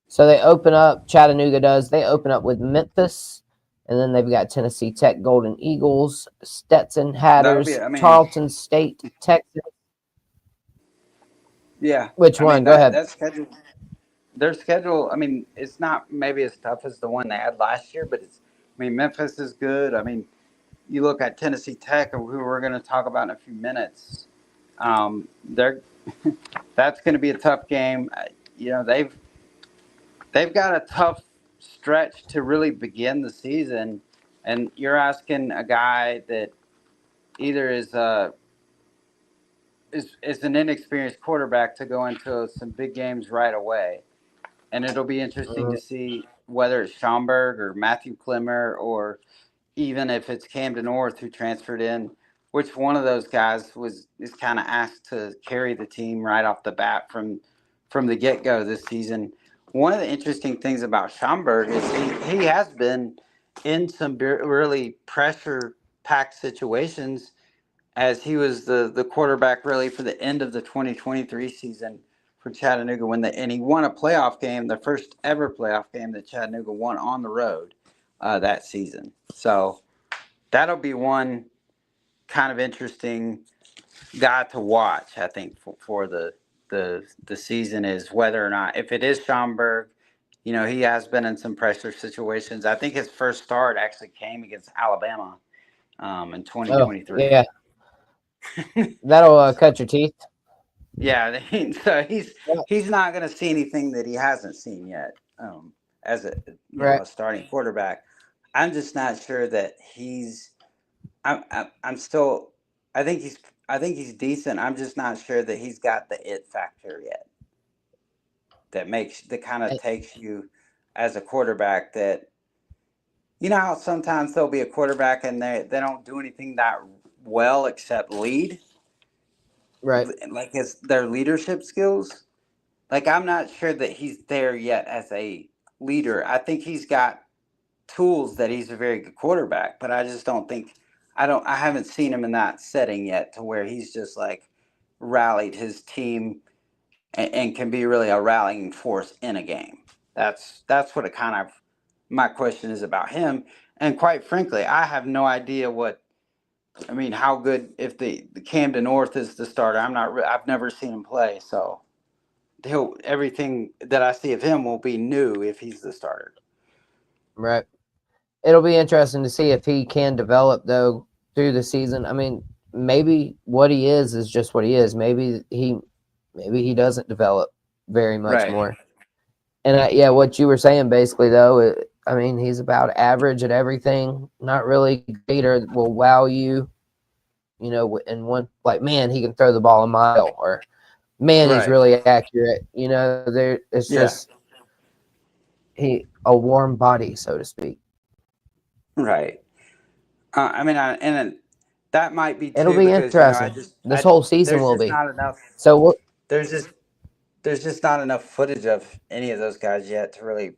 So they open up, Chattanooga does, they open up with Memphis, and then they've got Tennessee Tech Golden Eagles, Stetson Hatters, Tarleton State, Texas. Yeah. Which one? Go ahead. That's schedule. Their schedule, I mean, it's not maybe as tough as the one they had last year, but Memphis is good. I mean, you look at Tennessee Tech, who we're going to talk about in a few minutes. They're that's going to be a tough game. They've got a tough stretch to really begin the season, and you're asking a guy that either is an inexperienced quarterback to go into some big games right away, and it'll be interesting to see whether it's Schomburg or Matthew Klimmer, or even if it's Camden Orth who transferred in, which one of those guys is kind of asked to carry the team right off the bat from the get go this season. One of the interesting things about Schomburg is he has been in some really pressure packed situations, as he was the quarterback really for the end of the 2023 season for Chattanooga and he won a playoff game, the first ever playoff game that Chattanooga won on the road that season. So that'll be one kind of interesting guy to watch, I think, for the season, is whether or not, if it is Schaumburg, he has been in some pressure situations. I think his first start actually came against Alabama in Oh, 2023. yeah. That'll cut your teeth. Yeah, so Yeah. he's not going to see anything that he hasn't seen yet as a Right. a starting quarterback. I'm just not sure that he's. I'm still. I think he's decent. I'm just not sure that he's got the it factor yet. That kind of takes you as a quarterback. That how sometimes there'll be a quarterback and they don't do anything that well except lead, Right. like their leadership skills. Like, I'm not sure that he's there yet as a leader. I think he's got tools that he's a very good quarterback, but I just don't think I haven't seen him in that setting yet to where he's just like rallied his team and can be really a rallying force in a game. That's what it kind of my question is about him. And quite frankly, I have no idea how good, if the Camden North is the starter. I've never seen him play, so everything that I see of him will be new if he's the starter. Right. It'll be interesting to see if he can develop, though, through the season. I mean, maybe what he is just what he is. Maybe he doesn't develop very much Right. more. And yeah, what you were saying basically, though, he's about average at everything. Not really great or will wow you. In one, like, man, he can throw the ball a mile, or man, he's Right. really accurate. It's Yeah. just a warm body, so to speak. Right. And that might be It'll too, be because interesting. This whole season there's will just be. not enough. So what? There's just not enough footage of any of those guys yet to really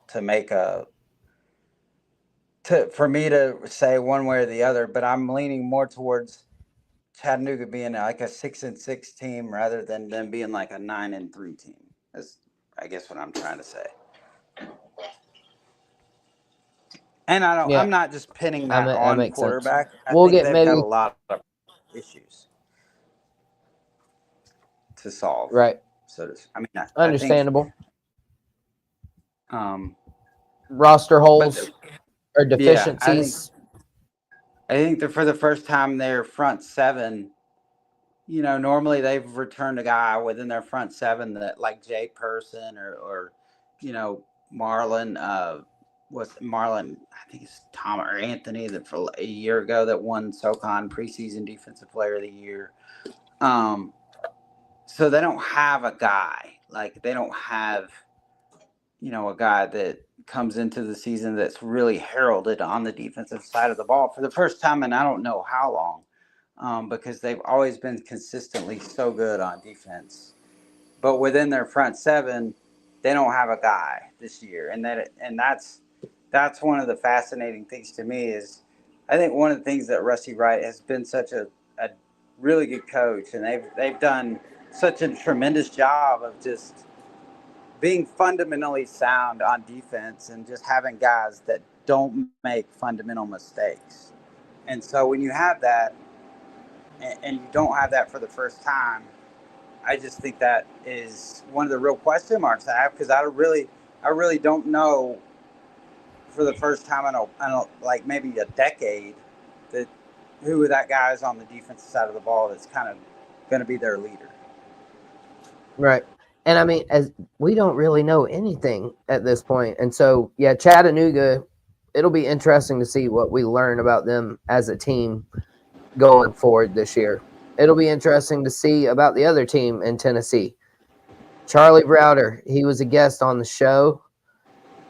to make for me to say one way or the other. But I'm leaning more towards Chattanooga being like a 6-6 team rather than them being like a 9-3 team. That's, I guess, what I'm trying to say. And Yeah, I'm not just pinning that that on makes sense. quarterback. I We'll think get they've got maybe a lot of issues to solve. right. So I think, Understandable. um, Roster but holes or yeah, deficiencies. I think that for the first time, their front seven, normally they've returned a guy within their front seven that, like Jay Person or Marlon, was Marlon, I think it's Tom or Anthony, that for a year ago that won SoCon preseason defensive player of the year. So they don't have a guy, like they don't have, a guy that comes into the season that's really heralded on the defensive side of the ball for the first time in I don't know how long, because they've always been consistently so good on defense. But within their front seven, they don't have a guy this year, and that's one of the fascinating things to me. Is I think one of the things that Rusty Wright has been such a really good coach, and they've done such a tremendous job of just being fundamentally sound on defense and just having guys that don't make fundamental mistakes. And so when you have that, and you don't have that for the first time, I just think that is one of the real question marks I have, because I really don't know for the first time in like maybe a decade that who that guy is on the defensive side of the ball that's kind of going to be their leader. Right. And as we don't really know anything at this point. And so, yeah, Chattanooga, it'll be interesting to see what we learn about them as a team going forward this year. It'll be interesting to see about the other team in Tennessee. Charlie Browder, he was a guest on the show.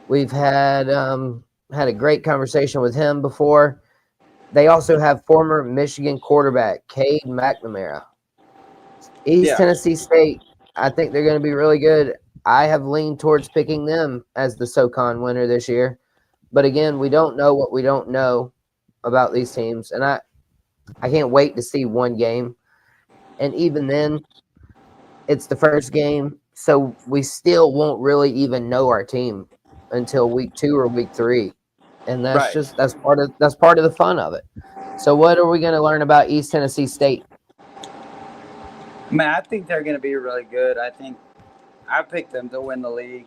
We've had a great conversation with him before. They also have former Michigan quarterback Cade McNamara. East Tennessee State, I think they're going to be really good. I have leaned towards picking them as the SoCon winner this year. But again, we don't know what we don't know about these teams. And I can't wait to see one game. And even then, It's the first game, so we still won't really even know our team until week 2 or week 3, and Right. that's part of the fun of it. So, what are we going to learn about East Tennessee State? Man, I think they're going to be really good. I think I picked them to win the league,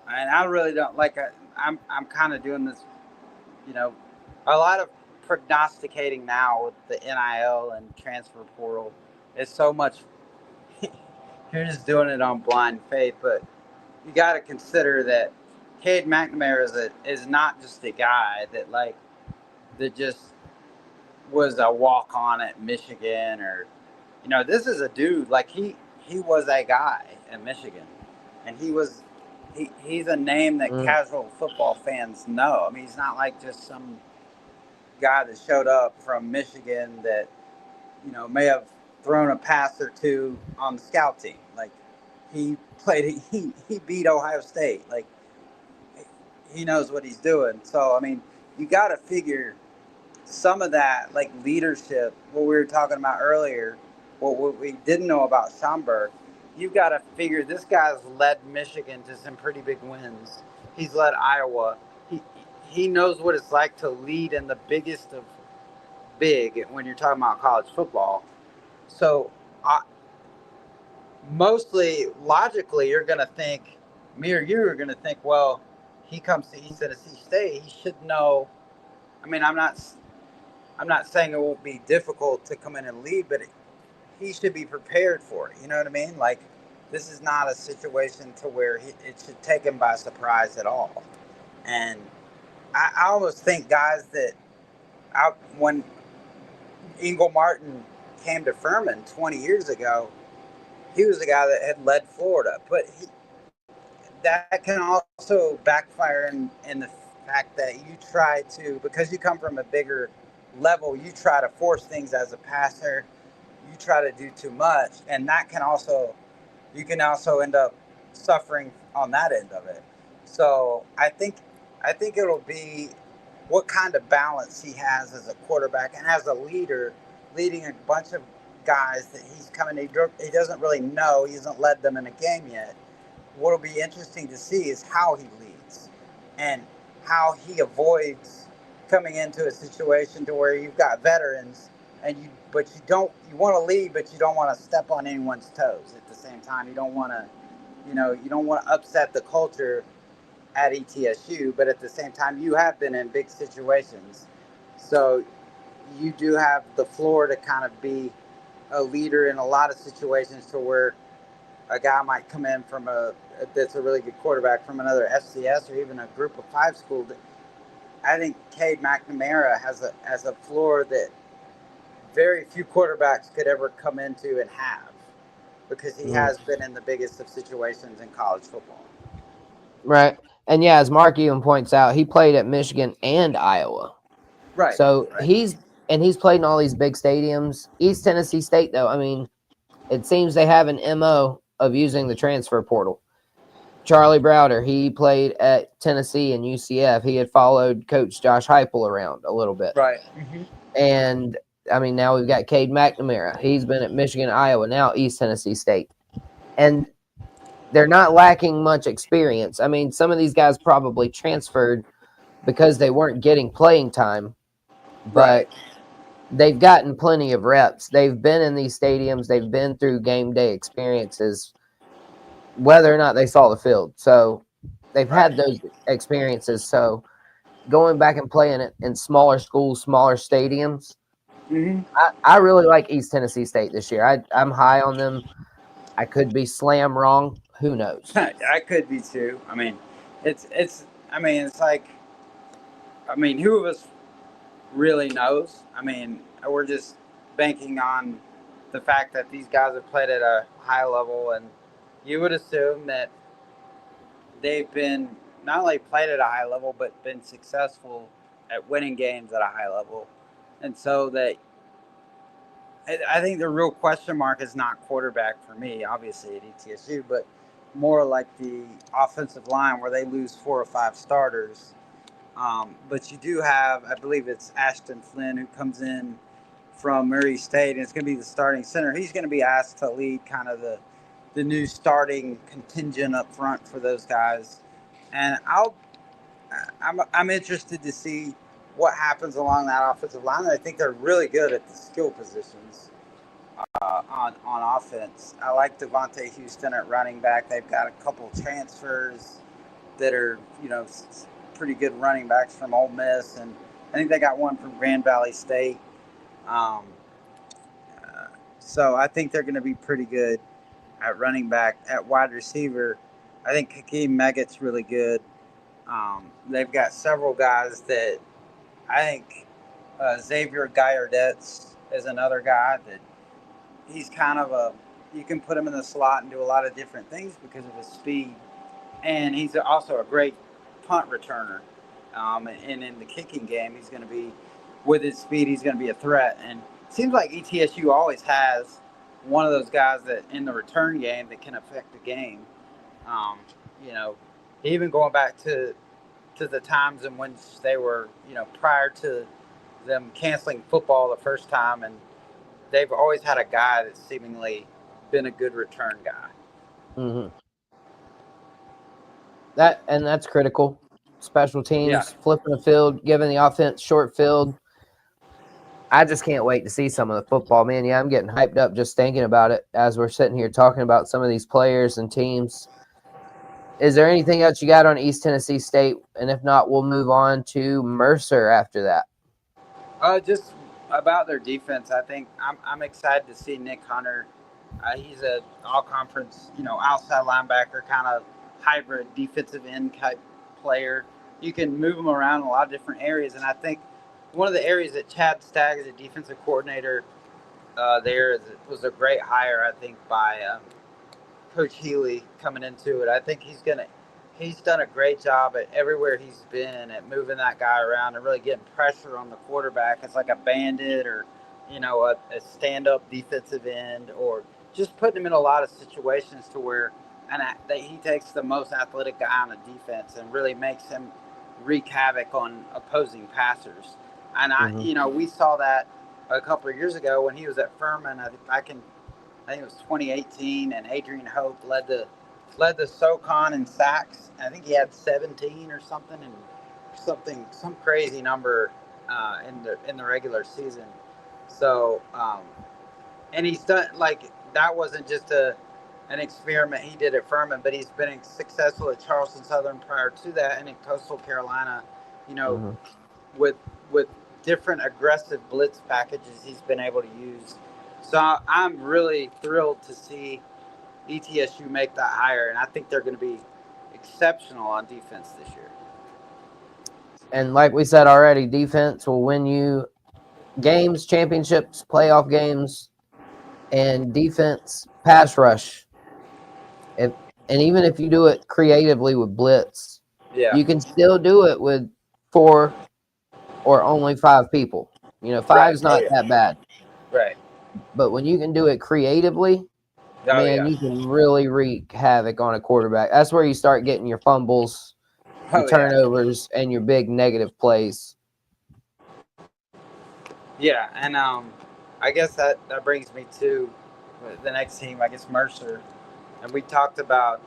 and I really don't like. I'm kind of doing this, you know, a lot of prognosticating now with the NIL and transfer portal. It's so much. You're just doing it on blind faith, but you got to consider that Cade McNamara is not just a guy that just was a walk on at Michigan, or this is a dude like he was a guy in Michigan, and he's a name that Mm, casual football fans know. I mean, he's not like just some guy that showed up from Michigan that may have thrown a pass or two on the scout team. Like he played, he beat Ohio State. Like he knows what he's doing. So I mean, you got to figure some of that like leadership, what we were talking about earlier, what we didn't know about Schomburg. You've got to figure this guy's led Michigan to some pretty big wins. He's led Iowa. He knows what it's like to lead in the biggest of big when you're talking about college football. So, I, mostly logically, you're going to think, me or you are going to think, well, he comes to East Tennessee State. He should know. I mean, I'm not saying it won't be difficult to come in and lead, but he should be prepared for it. You know what I mean? Like, this is not a situation to where it should take him by surprise at all. And I almost think guys that when Ingle Martin came to Furman 20 years ago, he was the guy that had led Florida. But that can also backfire in the fact that you try to, because you come from a bigger level, you try to force things as a passer. You try to do too much, and that can also, you can also end up suffering on that end of it. So I think it'll be what kind of balance he has as a quarterback and as a leader, leading a bunch of guys that he's coming. He doesn't really know. He hasn't led them in a game yet. What'll be interesting to see is how he leads and how he avoids coming into a situation to where you've got veterans and you want to lead, but you don't want to step on anyone's toes at the same time. You don't want to you don't want to upset the culture at ETSU, but at the same time you have been in big situations, so you do have the floor to kind of be a leader in a lot of situations to where a guy might come in from that's a really good quarterback from another FCS or even a group of five school. I think Cade McNamara has a floor that very few quarterbacks could ever come into and have, because he mm, has been in the biggest of situations in college football. right. And yeah, as Mark even points out, he played at Michigan and Iowa. Right, So right, he's played in all these big stadiums. East Tennessee State, though, I mean, it seems they have an MO of using the transfer portal. Charlie Browder, he played at Tennessee and UCF. He had followed Coach Josh Heupel around a little bit. right. Mm-hmm. And I mean, now we've got Cade McNamara. He's been at Michigan, Iowa, now East Tennessee State. And they're not lacking much experience. I mean, some of these guys probably transferred because they weren't getting playing time, Right. but they've gotten plenty of reps. They've been in these stadiums, they've been through game day experiences, whether or not they saw the field. So they've Right. had those experiences. So going back and playing it in smaller schools, smaller stadiums, Mm-hmm. I really like East Tennessee State this year. I'm high on them. I could be slam wrong. Who knows? I could be too. I mean, it's. I mean, it's like. I mean, who of us really knows? I mean, we're just banking on the fact that these guys have played at a high level, and you would assume that they've been not only played at a high level but been successful at winning games at a high level, and so that I think the real question mark is not quarterback for me, obviously at ETSU, but more like the offensive line where they lose 4 or 5 starters. But you do have, I believe it's Ashton Flynn who comes in from Murray State, and it's going to be the starting center. He's going to be asked to lead kind of the new starting contingent up front for those guys. And I'm interested to see what happens along that offensive line. I think they're really good at the skill positions on offense. I like Devontae Houston at running back. They've got a couple transfers that are pretty good running backs from Ole Miss, and I think they got one from Grand Valley State. Um, so I think they're going to be pretty good at running back. At wide receiver, I think Hakeem Meggett's really good. They've got several guys that I think Xavier Guyardetz is another guy that he's kind of you can put him in the slot and do a lot of different things because of his speed. And he's also a great punt returner. And in the kicking game, he's going to be, with his speed, he's going to be a threat. And it seems like ETSU always has one of those guys that in the return game that can affect the game. Um, you know, even going back to the times in which they were, prior to them canceling football the first time, and they've always had a guy that's seemingly been a good return guy. Mm-hmm. That's critical. Special teams, flipping the field, giving the offense short field. I just can't wait to see some of the football, man. Yeah, I'm getting hyped up just thinking about it as we're sitting here talking about some of these players and teams. Is there anything else you got on East Tennessee State? And if not, we'll move on to Mercer after that. Just about their defense, I think I'm excited to see Nick Hunter. He's a all-conference, outside linebacker, kind of hybrid defensive end type player. You can move him around in a lot of different areas, and I think one of the areas that Chad Stagg, as a defensive coordinator, was a great hire, I think, by Coach Healy coming into it. I think he's done a great job at everywhere he's been at moving that guy around and really getting pressure on the quarterback. It's like a bandit or, a stand-up defensive end, or just putting him in a lot of situations to where that he takes the most athletic guy on the defense and really makes him wreak havoc on opposing passers. And we saw that a couple of years ago when he was at Furman. I think it was 2018, and Adrian Hope led the SoCon in sacks. I think he had 17 or something, and some crazy number in the regular season. So, and he's done, like, that wasn't just an experiment he did at Furman, but he's been successful at Charleston Southern prior to that, and in Coastal Carolina, with different aggressive blitz packages he's been able to use. So I'm really thrilled to see ETSU make that hire, and I think they're going to be exceptional on defense this year. And like we said already, defense will win you games, championships, playoff games, and defense pass rush. And even if you do it creatively with blitz, you can still do it with 4 or only 5 people. 5's not that bad. Right. But when you can do it creatively, you can really wreak havoc on a quarterback. That's where you start getting your fumbles, your turnovers, and your big negative plays. Yeah, and I guess that brings me to the next team, I guess Mercer. And we talked about,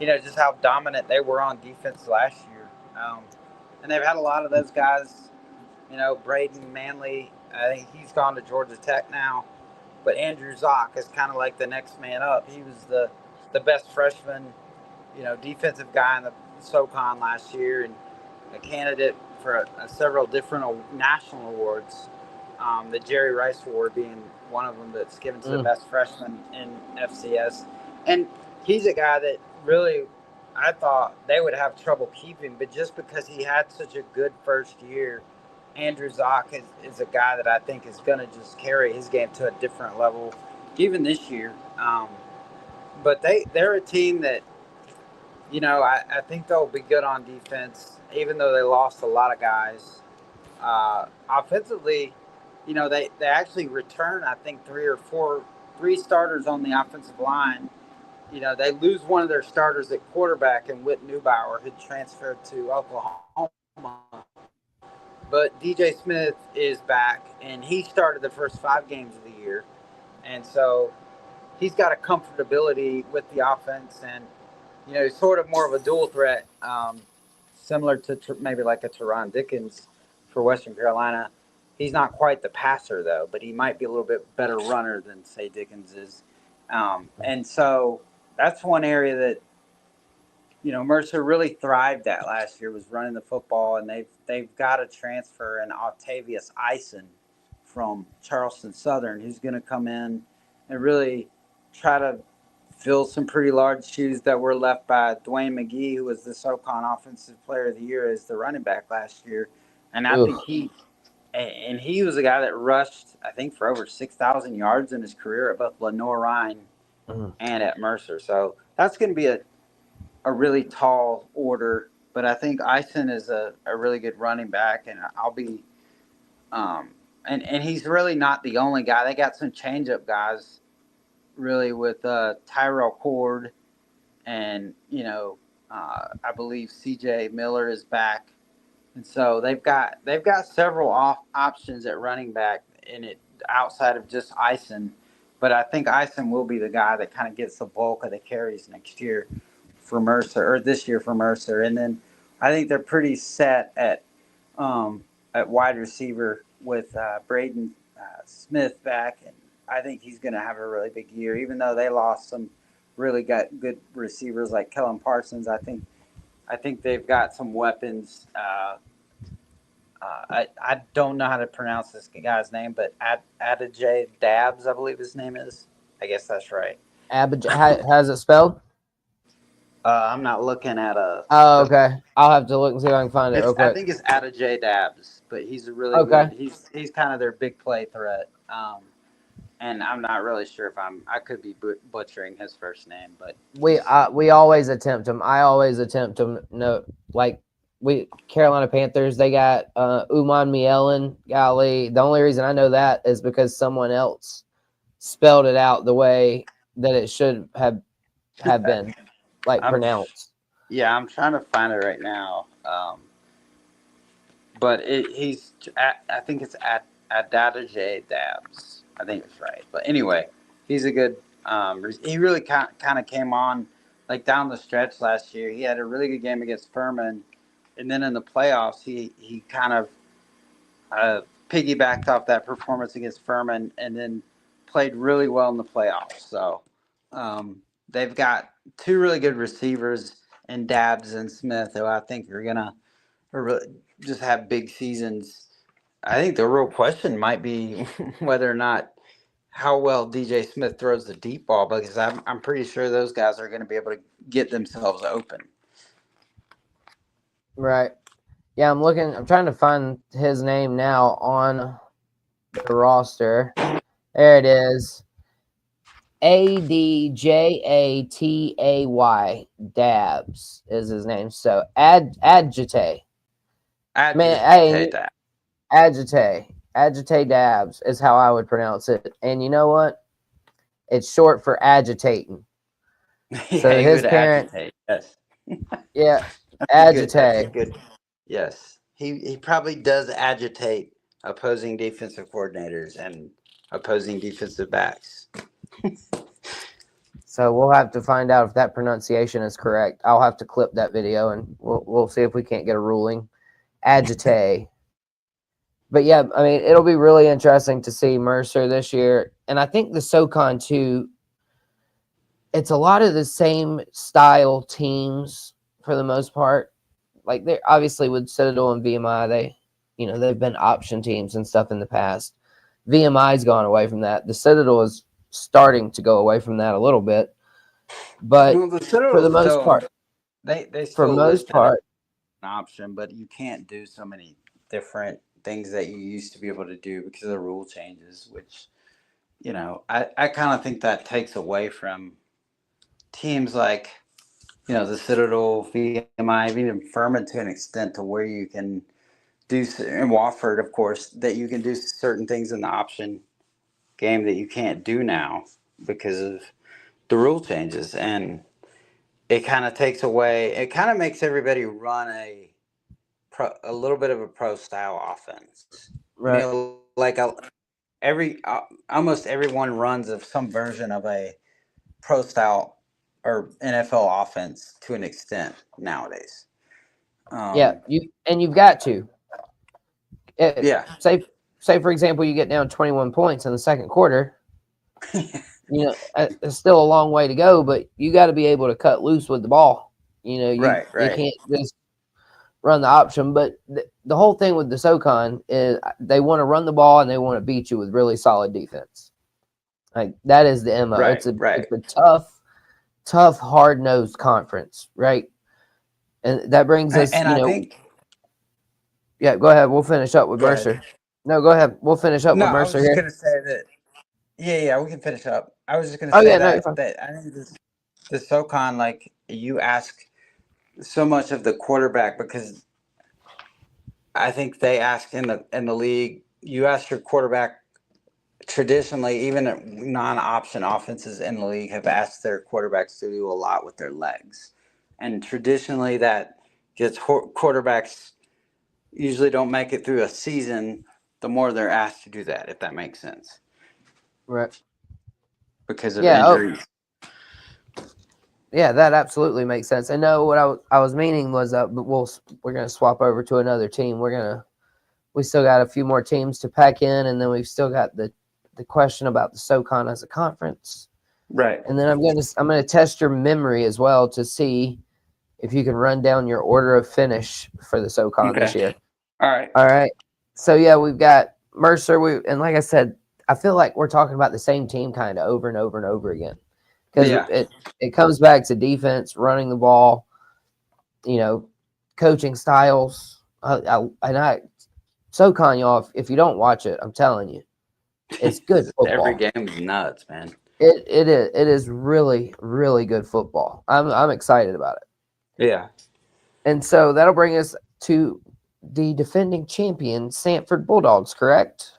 just how dominant they were on defense last year. And they've had a lot of those guys, Braden Manley. I think he's gone to Georgia Tech now. But Andrew Zock is kind of like the next man up. He was the best freshman, defensive guy in the SoCon last year, and a candidate for several different national awards. The Jerry Rice Award being one of them that's given to the best freshman in FCS. And he's a guy that really, I thought they would have trouble keeping, but just because he had such a good first year, Andrew Zock is a guy that I think is going to just carry his game to a different level, even this year. But they're a team that, I think they'll be good on defense, even though they lost a lot of guys. Offensively, they actually return, I think, 3 starters on the offensive line. They lose one of their starters at quarterback, and Whit Neubauer, who transferred to Oklahoma. But DJ Smith is back, and he started the first 5 games of the year, and so he's got a comfortability with the offense, and he's sort of more of a dual threat, similar to maybe like a Teron Dickens for Western Carolina. He's not quite the passer though, but he might be a little bit better runner than say Dickens is, and so that's one area that Mercer really thrived at last year was running the football, and they've got a transfer in Octavius Eisen from Charleston Southern, who's going to come in and really try to fill some pretty large shoes that were left by Dwayne McGee, who was the SoCon Offensive Player of the Year as the running back last year, and I think he was a guy that rushed I think for over 6,000 yards in his career at both Lenoir-Rhyne and at Mercer. So that's going to be a really tall order, but I think Eisen is a really good running back, and I'll be and he's really not the only guy. They got some changeup guys really with Tyrell Cord, and I believe CJ Miller is back, and so they've got several options at running back in it outside of just Eisen. But I think Eisen will be the guy that kind of gets the bulk of the carries next year for Mercer, or this year for Mercer. And then I think they're pretty set at wide receiver with Braden Smith back, and I think he's going to have a really big year. Even though they lost some really good receivers like Kellen Parsons, I think they've got some weapons. I don't know how to pronounce this guy's name, but Adajay Dabbs, I believe his name is. I guess that's right. How's it spelled? I'm not looking at a. Oh, okay. I'll have to look and see if I can find it real quick. I think it's Adajay Dabbs, but he's a really good. He's kind of their big play threat. And I'm not really sure if I could be butchering his first name, but we always attempt him. I always attempt him. No, like Carolina Panthers, they got Uman Mielen. Golly, the only reason I know that is because someone else spelled it out the way that it should have been, like pronounced. Yeah, I'm trying to find it right now. But I think it's Adajay Dabbs. I think it's right. But anyway, he's a good he really kind of came on like down the stretch last year. He had a really good game against Furman, and then in the playoffs he kind of piggybacked off that performance against Furman and then played really well in the playoffs. So they've got 2 really good receivers in Dabbs and Smith, who I think are gonna really just have big seasons. I think the real question might be whether or not how well DJ Smith throws the deep ball, because I'm pretty sure those guys are going to be able to get themselves open. Right. Yeah, I'm trying to find his name now on the roster. There it is. Adjatay Dabbs is his name. So Adjatay. Agitate Dabs is how I would pronounce it. And you know what? It's short for agitating. Yeah, so his parent, agitate, yes. Yeah, agitate. Good. Yes. He probably does agitate opposing defensive coordinators and opposing defensive backs. So we'll have to find out if that pronunciation is correct. I'll have to clip that video and we'll see if we can't get a ruling. Agitate. But yeah, I mean, it'll be really interesting to see Mercer this year. And I think the SoCon too, it's a lot of the same style teams for the most part. Like they're obviously with Citadel and VMI, they've been option teams and stuff in the past. VMI's gone away from that. The Citadel is starting to go away from that a little bit. But for the most part, they for most part an option, but you can't do so many different things that you used to be able to do because of the rule changes, which I kind of think that takes away from teams like the Citadel, VMI, even Furman to an extent, to where you can do, and Wofford, of course, that you can do certain things in the option game that you can't do now because of the rule changes. And it kind of takes away, it kind of makes everybody run a a little bit of a pro style offense. Right. Almost everyone runs of some version of a pro style or NFL offense to an extent nowadays. Yeah, you've got to. Yeah. Say for example, you get down 21 points in the second quarter. It's still a long way to go, but you got to be able to cut loose with the ball. You Right. can't just run the option. But the whole thing with the SoCon is they want to run the ball and they want to beat you with really solid defense. Like that is the MO. Right. It's a Right. tough, hard nosed conference, right? And that brings us, And I think. Yeah, go ahead. We'll finish up with Go ahead. Mercer. No, go ahead. We'll finish up No, with I was Mercer just here. gonna say that. Yeah, we can finish up. I was just gonna Oh say yeah, no, you're fine. that I think the SoCon, like you ask so much of the quarterback, because I think they ask in the league, you ask your quarterback traditionally, even non-option offenses in the league have asked their quarterbacks to do a lot with their legs, and traditionally that gets quarterbacks usually don't make it through a season. The more they're asked to do that, if that makes sense, Right. because of Yeah. injuries. Yeah, that absolutely makes sense. And no, what I was meaning was, but we're gonna swap over to another team. We still got a few more teams to pack in, and then we've still got the question about the SoCon as a conference. Right. And then I'm gonna test your memory as well to see if you can run down your order of finish for the SoCon this year. All right. All right. So yeah, we've got Mercer. And like I said, I feel like we're talking about the same team kind of over and over and over again, because it comes back to defense, running the ball, coaching styles. SoCon, y'all, if you don't watch it, I'm telling you, it's good football. Every game is nuts, man. It is really, really good football. I'm excited about it. Yeah. And so that'll bring us to the defending champion, Sanford Bulldogs, correct?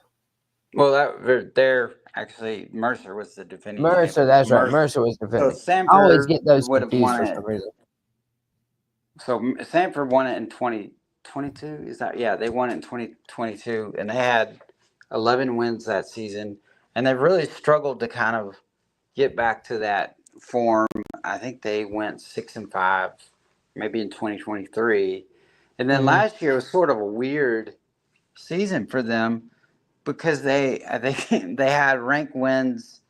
Well, they're actually Mercer was the defending Mercer, champion. that's right. Mercer was defending. So Sanford I always get those would have confused won for it. some reason. So Sanford won it in 2022. Is that? Yeah, they won it in 2022, and they had 11 wins that season, and they've really struggled to kind of get back to that form. I think they went 6-5, maybe in 2023, and then last year was sort of a weird season for them, because I think they had ranked wins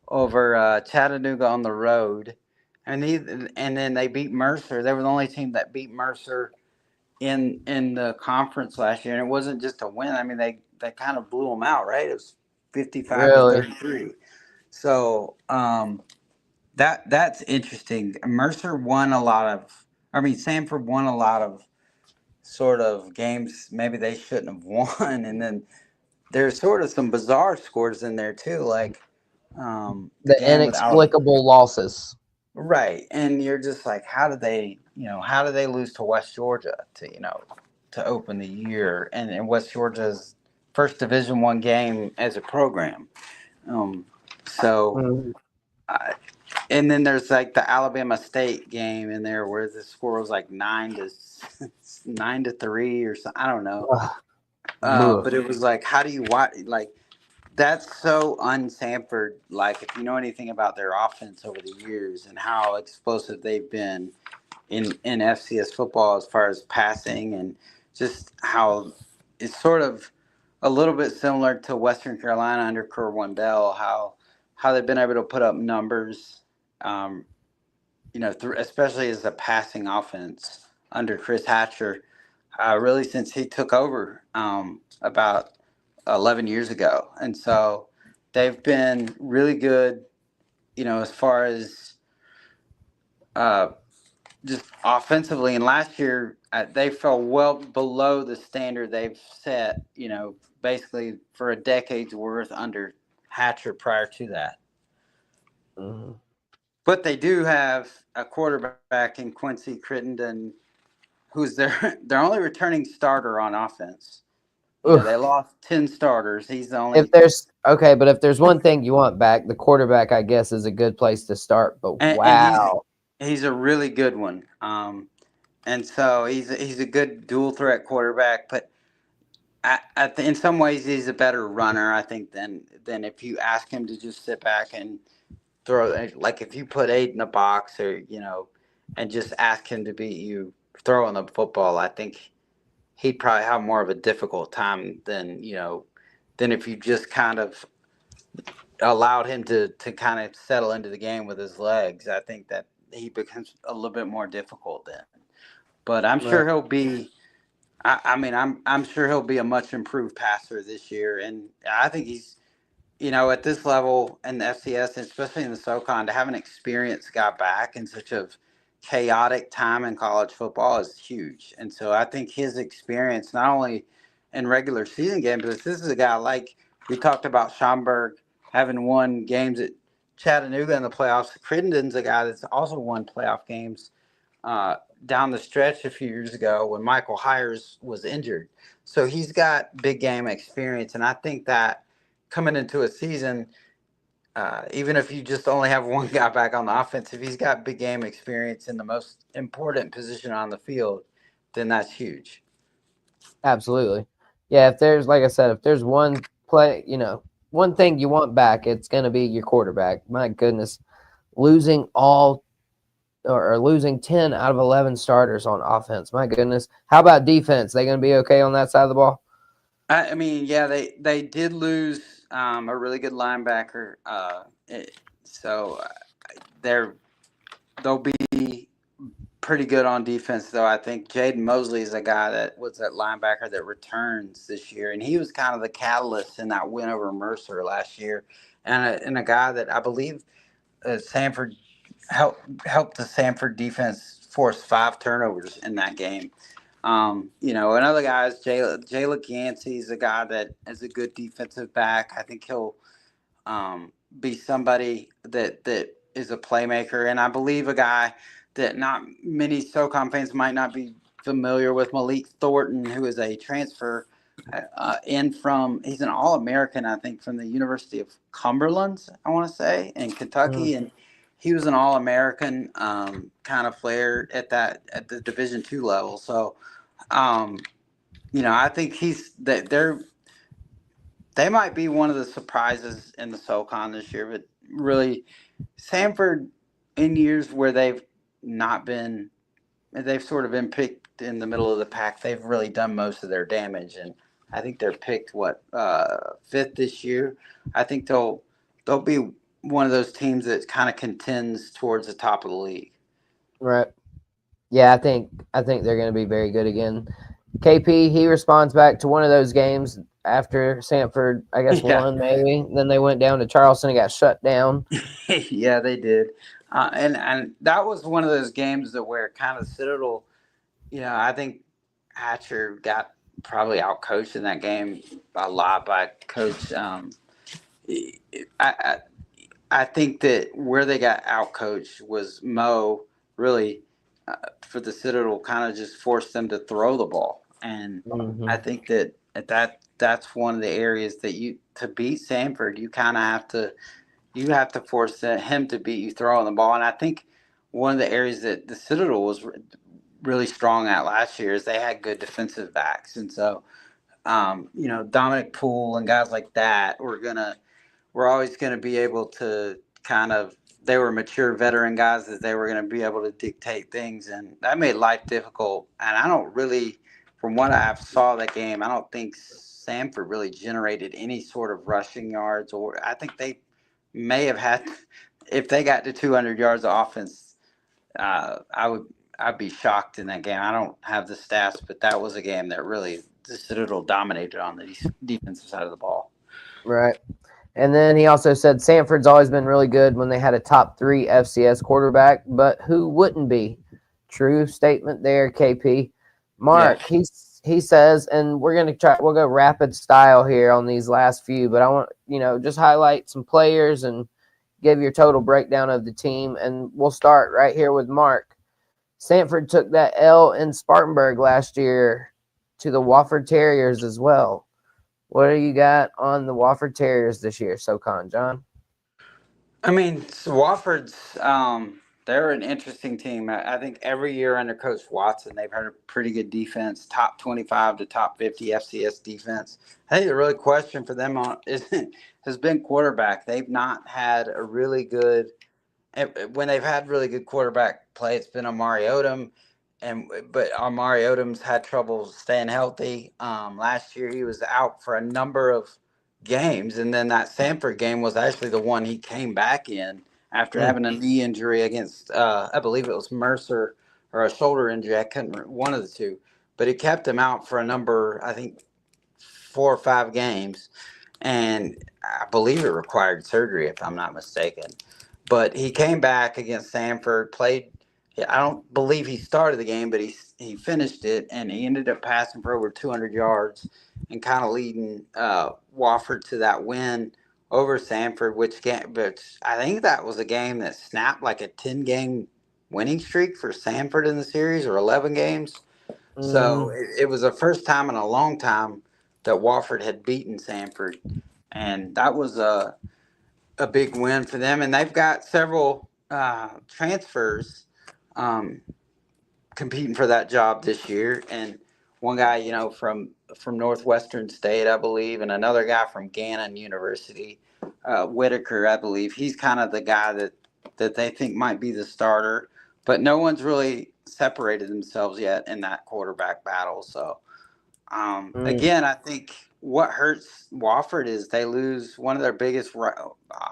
over Chattanooga on the road, and then they beat Mercer. They were the only team that beat Mercer in the conference last year, and it wasn't just a win. I mean, they kind of blew them out, right? It was 55-33. So that's interesting. Mercer won a lot of. I mean, Sanford won a lot of sort of games maybe they shouldn't have won, and then there's sort of some bizarre scores in there too, like The inexplicable losses. Right, and you're just like, how did they lose to West Georgia to open the year, and West Georgia's first Division I game as a program. So, and then there's like the Alabama State game in there where the score was like 9-3 or something. I don't know. But it was like, how do you watch? Like, that's so un-Sanford. Like, if you know anything about their offense over the years and how explosive they've been in FCS football as far as passing, and just how it's sort of a little bit similar to Western Carolina under Kerwin Bell, how they've been able to put up numbers, especially as a passing offense under Chris Hatcher, really since he took over about 11 years ago. And so they've been really good, as far as just offensively. And last year they fell well below the standard they've set, basically for a decade's worth under Hatcher prior to that. Mm-hmm. But they do have a quarterback in Quincy Crittenden, who's their only returning starter on offense. They lost 10 starters. He's the only. But if there's one thing you want back, the quarterback, I guess, is a good place to start. But wow, and he's a really good one. and so he's a good dual threat quarterback. But in some ways, he's a better runner, I think, than if you ask him to just sit back and throw. Like if you put Aid in a box, or and just ask him to beat you throwing the football, I think he'd probably have more of a difficult time than if you just kind of allowed him to kind of settle into the game with his legs. I think that he becomes a little bit more difficult then. But I'm Right. sure he'll be. I mean, I'm sure he'll be a much improved passer this year, and I think he's at this level in the FCS, especially in the SoCon, to have an experienced guy back in such a chaotic time in college football is huge. And so I think his experience, not only in regular season games, but this is a guy like we talked about Schomburg having won games at Chattanooga in the playoffs. Crittenden's a guy that's also won playoff games uh, down the stretch a few years ago when Michael Hires was injured. So he's got big game experience, and I think that coming into a season, even if you just only have one guy back on the offense, if he's got big game experience in the most important position on the field, then that's huge. Absolutely. Yeah, if there's like I said, if there's one play, one thing you want back, it's going to be your quarterback. My goodness, losing all or losing 10 out of 11 starters on offense. My goodness. How about defense? They going to be okay on that side of the ball? I mean, yeah, they did lose a really good linebacker, so they're they'll be pretty good on defense, though. I think Jaden Mosley is a guy that was that linebacker that returns this year, and he was kind of the catalyst in that win over Mercer last year, and a guy that I believe Sanford helped the Sanford defense force 5 turnovers in that game. Another guy is Jayla Gansey is a guy that is a good defensive back. I think he'll be somebody that is a playmaker, and I believe a guy that not many SoCon fans might not be familiar with, Malik Thornton, who is a transfer he's an All-American, I think, from the University of Cumberland, I want to say, in Kentucky, and he was an All-American kind of player at the Division II level. So, I think they might be one of the surprises in the SoCon this year, but really, Sanford, in years where they've sort of been picked in the middle of the pack. They've really done most of their damage, and I think they're picked fifth this year. I think they'll be one of those teams that kind of contends towards the top of the league. Right. Yeah, I think they're going to be very good again. KP, he responds back to one of those games after Sanford, I guess, Yeah, won maybe. Then they went down to Charleston and got shut down. yeah, they did, and that was one of those games that where kind of Citadel. I think Hatcher got probably outcoached in that game a lot by Coach. I I think that where they got outcoached was Mo really for the Citadel kind of just forced them to throw the ball, and I Hmm. think that's one of the areas that you to beat Sanford you kind of have to force him to beat you throwing the ball, and I think one of the areas that the Citadel was really strong at last year is they had good defensive backs, and so Dominic Poole and guys like that we're always going to be able to kind of they were mature veteran guys that they were going to be able to dictate things, and that made life difficult. And I don't really, from what I saw that game, I don't think Samford really generated any sort of rushing yards, or I think they may have had if they got to 200 yards of offense. I'd be shocked in that game. I don't have the stats, but that was a game that really the Citadel dominated on the defensive side of the ball. Right. And then he also said Sanford's always been really good when they had a top three FCS quarterback, but who wouldn't be? True statement there, KP. Yeah. Mark, he says, and we'll go rapid style here on these last few, but I want, just highlight some players and give your total breakdown of the team. And we'll start right here with Mark. Sanford took that L in Spartanburg last year to the Wofford Terriers as well. What do you got on the Wofford Terriers this year, SoCon John? I mean, Wofford's. They're an interesting team. I think every year under Coach Watson, they've had a pretty good defense, top 25 to top 50 FCS defense. I think the really question for them has been quarterback. They've not had a really good when they've had really good quarterback play. It's been Amari Odom, but Amari Odom's had trouble staying healthy. Last year he was out for a number of games, and then that Samford game was actually the one he came back in after Mm. having a knee injury against I believe it was Mercer or a shoulder injury. I couldn't remember, one of the two, but it kept him out for a number, I think 4 or 5 games, and I believe it required surgery if I'm not mistaken. But he came back against Samford, played. I don't believe he started the game, but he finished it, and he ended up passing for over 200 yards and kind of leading Wofford to that win over Samford. But I think that was a game that snapped like a 10-game winning streak for Samford in the series, or 11 games. So Mm. it was the first time in a long time that Wofford had beaten Samford, and that was a big win for them. And they've got several transfers um, competing for that job this year. And one guy, from Northwestern State, I believe, and another guy from Gannon University, Whitaker, I believe. He's kind of the guy that they think might be the starter. But no one's really separated themselves yet in that quarterback battle. So Mm. again, I think what hurts Wofford is they lose one of their biggest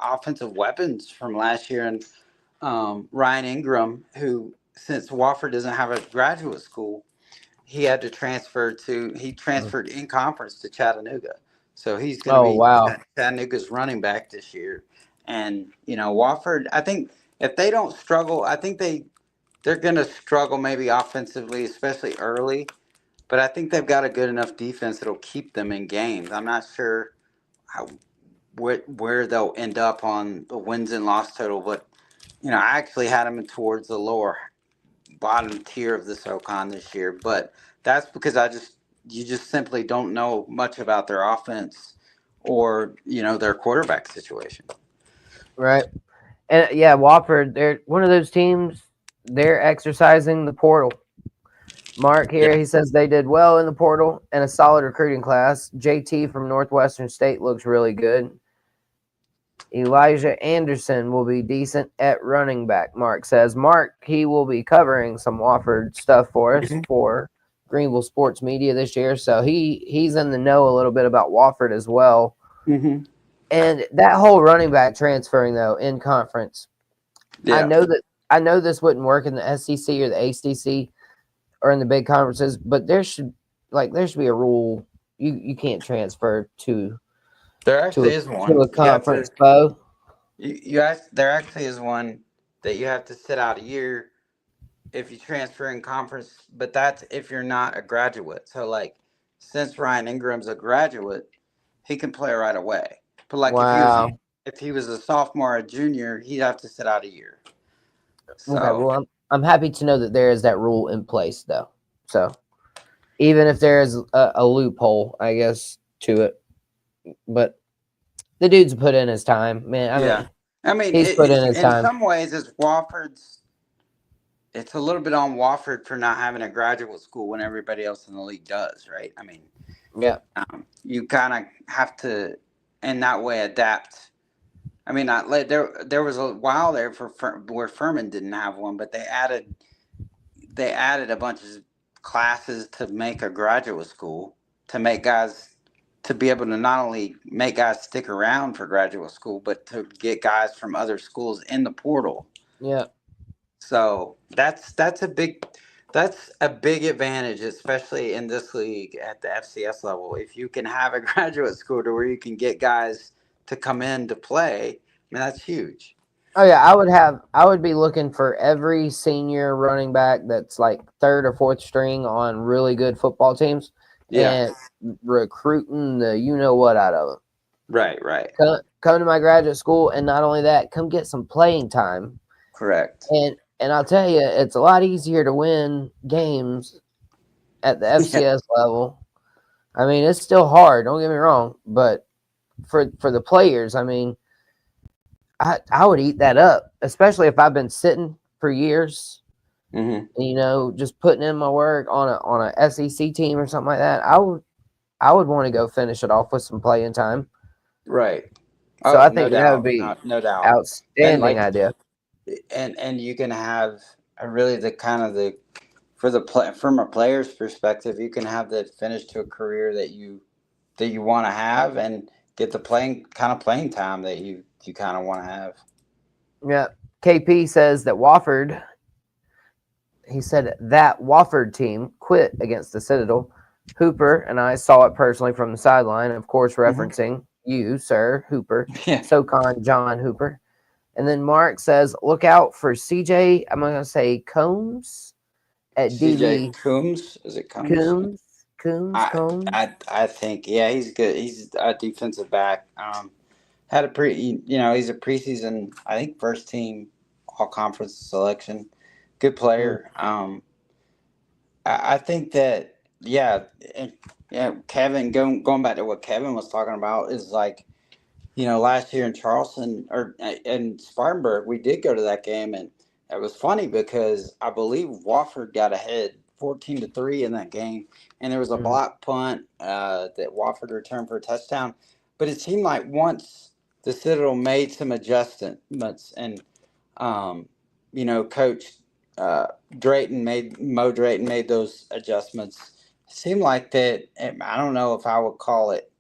offensive weapons from last year, and Ryan Ingram, who, since Wofford doesn't have a graduate school, he Mm. transferred in conference to Chattanooga, so he's going to Oh be wow. Chattanooga's running back this year. And Wofford, I think if they don't struggle, I think they're going to struggle maybe offensively, especially early, but I think they've got a good enough defense that'll keep them in games. I'm not sure how where they'll end up on the wins and loss total, but I actually had them towards the lower bottom tier of the SoCon this year. But that's because you just simply don't know much about their offense or their quarterback situation. Right. And yeah, Wofford, they're one of those teams. They're exercising the portal. Mark here, Yeah. he says they did well in the portal and a solid recruiting class. JT from Northwestern State looks really good. Elijah Anderson will be decent at running back, Mark says. Mark, he will be covering some Wofford stuff for us Mm-hmm. for Greenville Sports Media this year. So he's in the know a little bit about Wofford as well. Mm-hmm. And that whole running back transferring though in conference, I Yeah. know that I know this wouldn't work in the SEC or the ACC or in the big conferences, but there should be a rule you can't transfer There to actually a is to one. a conference foe. There actually is one that you have to sit out a year if you transfer in conference, but that's if you're not a graduate. So, like, since Ryan Ingram's a graduate, he can play right away. But like Wow. if he was a sophomore or a junior, he'd have to sit out a year. Okay. So Well, I'm happy to know that there is that rule in place though. So even if there is a loophole, I guess to it, but the dude's put in his time, man. I yeah, mean, I mean, he's put in his in time. some ways, it's a little bit on Wofford for not having a graduate school when everybody else in the league does, right? I mean, Yeah. you kind of have to, in that way, adapt. I mean, there was a while there where Furman didn't have one, but they added a bunch of classes to make a graduate school to make guys to be able to not only make guys stick around for graduate school, but to get guys from other schools in the portal. Yeah. So that's a big advantage, especially in this league at the FCS level. If you can have a graduate school to where you can get guys to come in to play, I mean that's huge. Oh yeah, I would be looking for every senior running back that's like third or fourth string on really good football teams Yeah, and recruiting the you know what out of them. right, Come to my graduate school and not only that, come get some playing time. correct. And I'll tell you, it's a lot easier to win games at the Yeah, FCS level. I mean, it's still hard, don't get me wrong, but for the players, I mean, I would eat that up, especially if I've been sitting for years. Mm-hmm. You know, just putting in my work on a SEC team or something like that. I would want to go finish it off with some playing time. Right. So Oh, I no think that would doubt, be no doubt. And outstanding like, idea. and you can have really the kind of the for the play from a player's perspective, you can have the finish to a career that you want to have and get the playing time that you kind of want to have. Yeah. KP says that Wofford. He said that Wofford team quit against the Citadel. Hooper and I saw it personally from the sideline, of course, Mm-hmm. referencing you, sir, Hooper, Yeah. Socon John Hooper. And then Mark says, look out for CJ, I'm going to say Combs at CJ DB. Coombs, is it Coombs? Combs, Combs. I think, yeah, he's good. He's a defensive back. Had a he's a preseason, I think, first team all conference selection. Good Mm, player. I think that, yeah, and, yeah. Kevin, going back to what Kevin was talking about, is like, last year in Charleston or in Spartanburg, we did go to that game, and it was funny because I believe Wofford got ahead 14-3 in that game, and there was a mm, block punt that Wofford returned for a touchdown. But it seemed like once the Citadel made some adjustments, and Coach uh, Mo Drayton made those adjustments. It seemed like that. I don't know if I would call it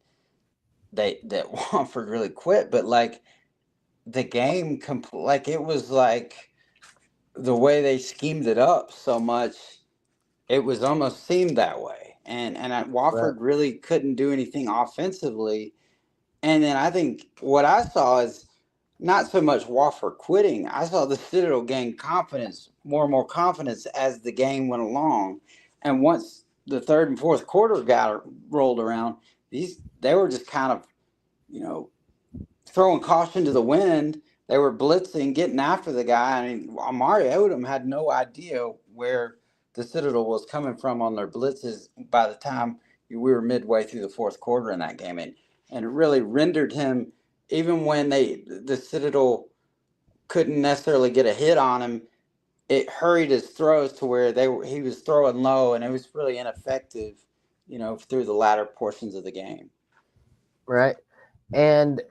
that Wofford really quit, but like the game, like it was like the way they schemed it up so much, it was almost seemed that way, and right, Wofford really couldn't do anything offensively. And then I think what I saw is not so much Wofford quitting. I saw the Citadel gain confidence, more and more confidence as the game went along, and once the third and fourth quarter got rolled around, they were just kind of you know throwing caution to the wind. They were blitzing, getting after the guy. I mean, Amari Odom had no idea where the Citadel was coming from on their blitzes by the time we were midway through the fourth quarter in that game. And it really rendered him, even when the Citadel couldn't necessarily get a hit on him, it hurried his throws to where he was throwing low, and it was really ineffective, through the latter portions of the game. right. And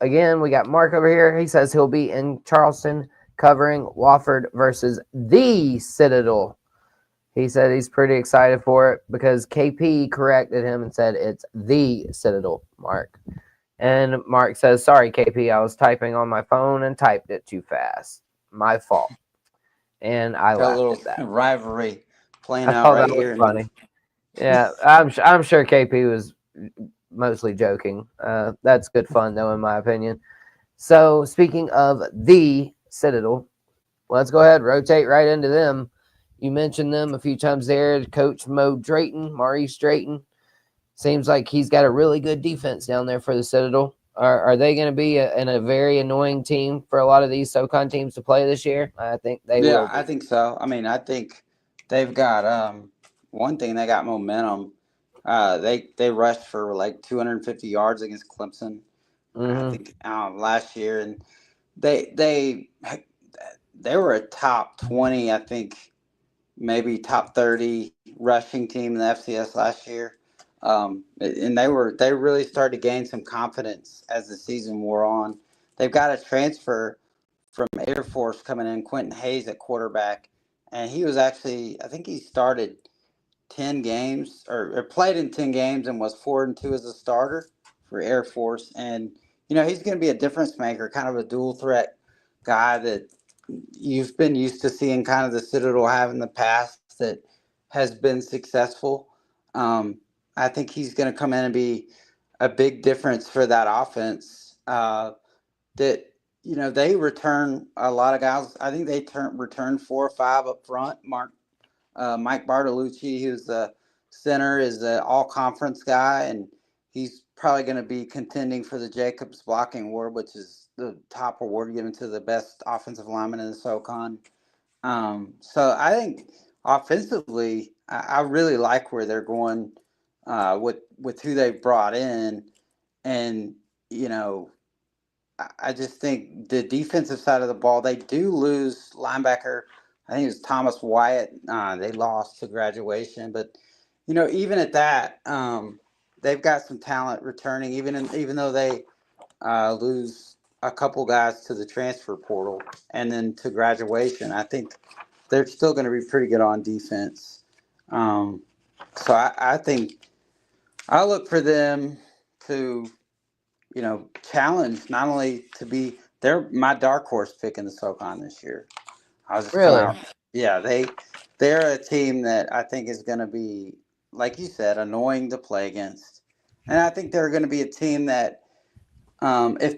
again, we got Mark over here. He says he'll be in Charleston covering Wofford versus the Citadel. He said he's pretty excited for it because KP corrected him and said it's the Citadel, Mark. And Mark says, sorry, KP, I was typing on my phone and typed it too fast. My fault. And I Got a laughed little at that. rivalry playing I out thought that right was here. funny. Yeah, I'm sure KP was mostly joking. That's good fun, though, in my opinion. So, speaking of the Citadel, let's go ahead, rotate right into them. You mentioned them a few times there. Coach Mo Drayton, Maurice Drayton. Seems like he's got a really good defense down there for the Citadel. Are they going to be in a very annoying team for a lot of these SoCon teams to play this year? I think they will Yeah, I be. think so. I mean, I think they've got one thing, they got momentum. They rushed for like 250 yards against Clemson, I Mm-hmm. think, last year, and they they they were a top 20, I think, maybe top 30 rushing team in the FCS last year. And they really started to gain some confidence as the season wore on. They've got a transfer from Air Force coming in, Quentin Hayes at quarterback, and he was actually, I think he started 10 games or played in 10 games and was 4-2 as a starter for Air Force. And he's going to be a difference maker, kind of a dual threat guy that you've been used to seeing kind of the Citadel have in the past that has been successful. I think he's going to come in and be a big difference for that offense. That they return a lot of guys. I think they return 4 or 5 up front. Mike Bartolucci, who's the center, is the all conference guy, and he's probably going to be contending for the Jacobs Blocking Award, which is the top award given to the best offensive lineman in the SoCon. So I think offensively, I really like where they're going with who they've brought in, and you know I just think the defensive side of the ball, they do lose linebacker. I think it was Thomas Wyatt. They lost to graduation, but even at that, they've got some talent returning. Even though they lose a couple guys to the transfer portal and then to graduation, I think they're still going to be pretty good on defense. Um, so I think I look for them to challenge not only to be they're my dark horse pick in the SoCon this year. I was just coming Really? out. Yeah, they're a team that I think is going to be, like you said, annoying to play against, and I think they're going to be a team that if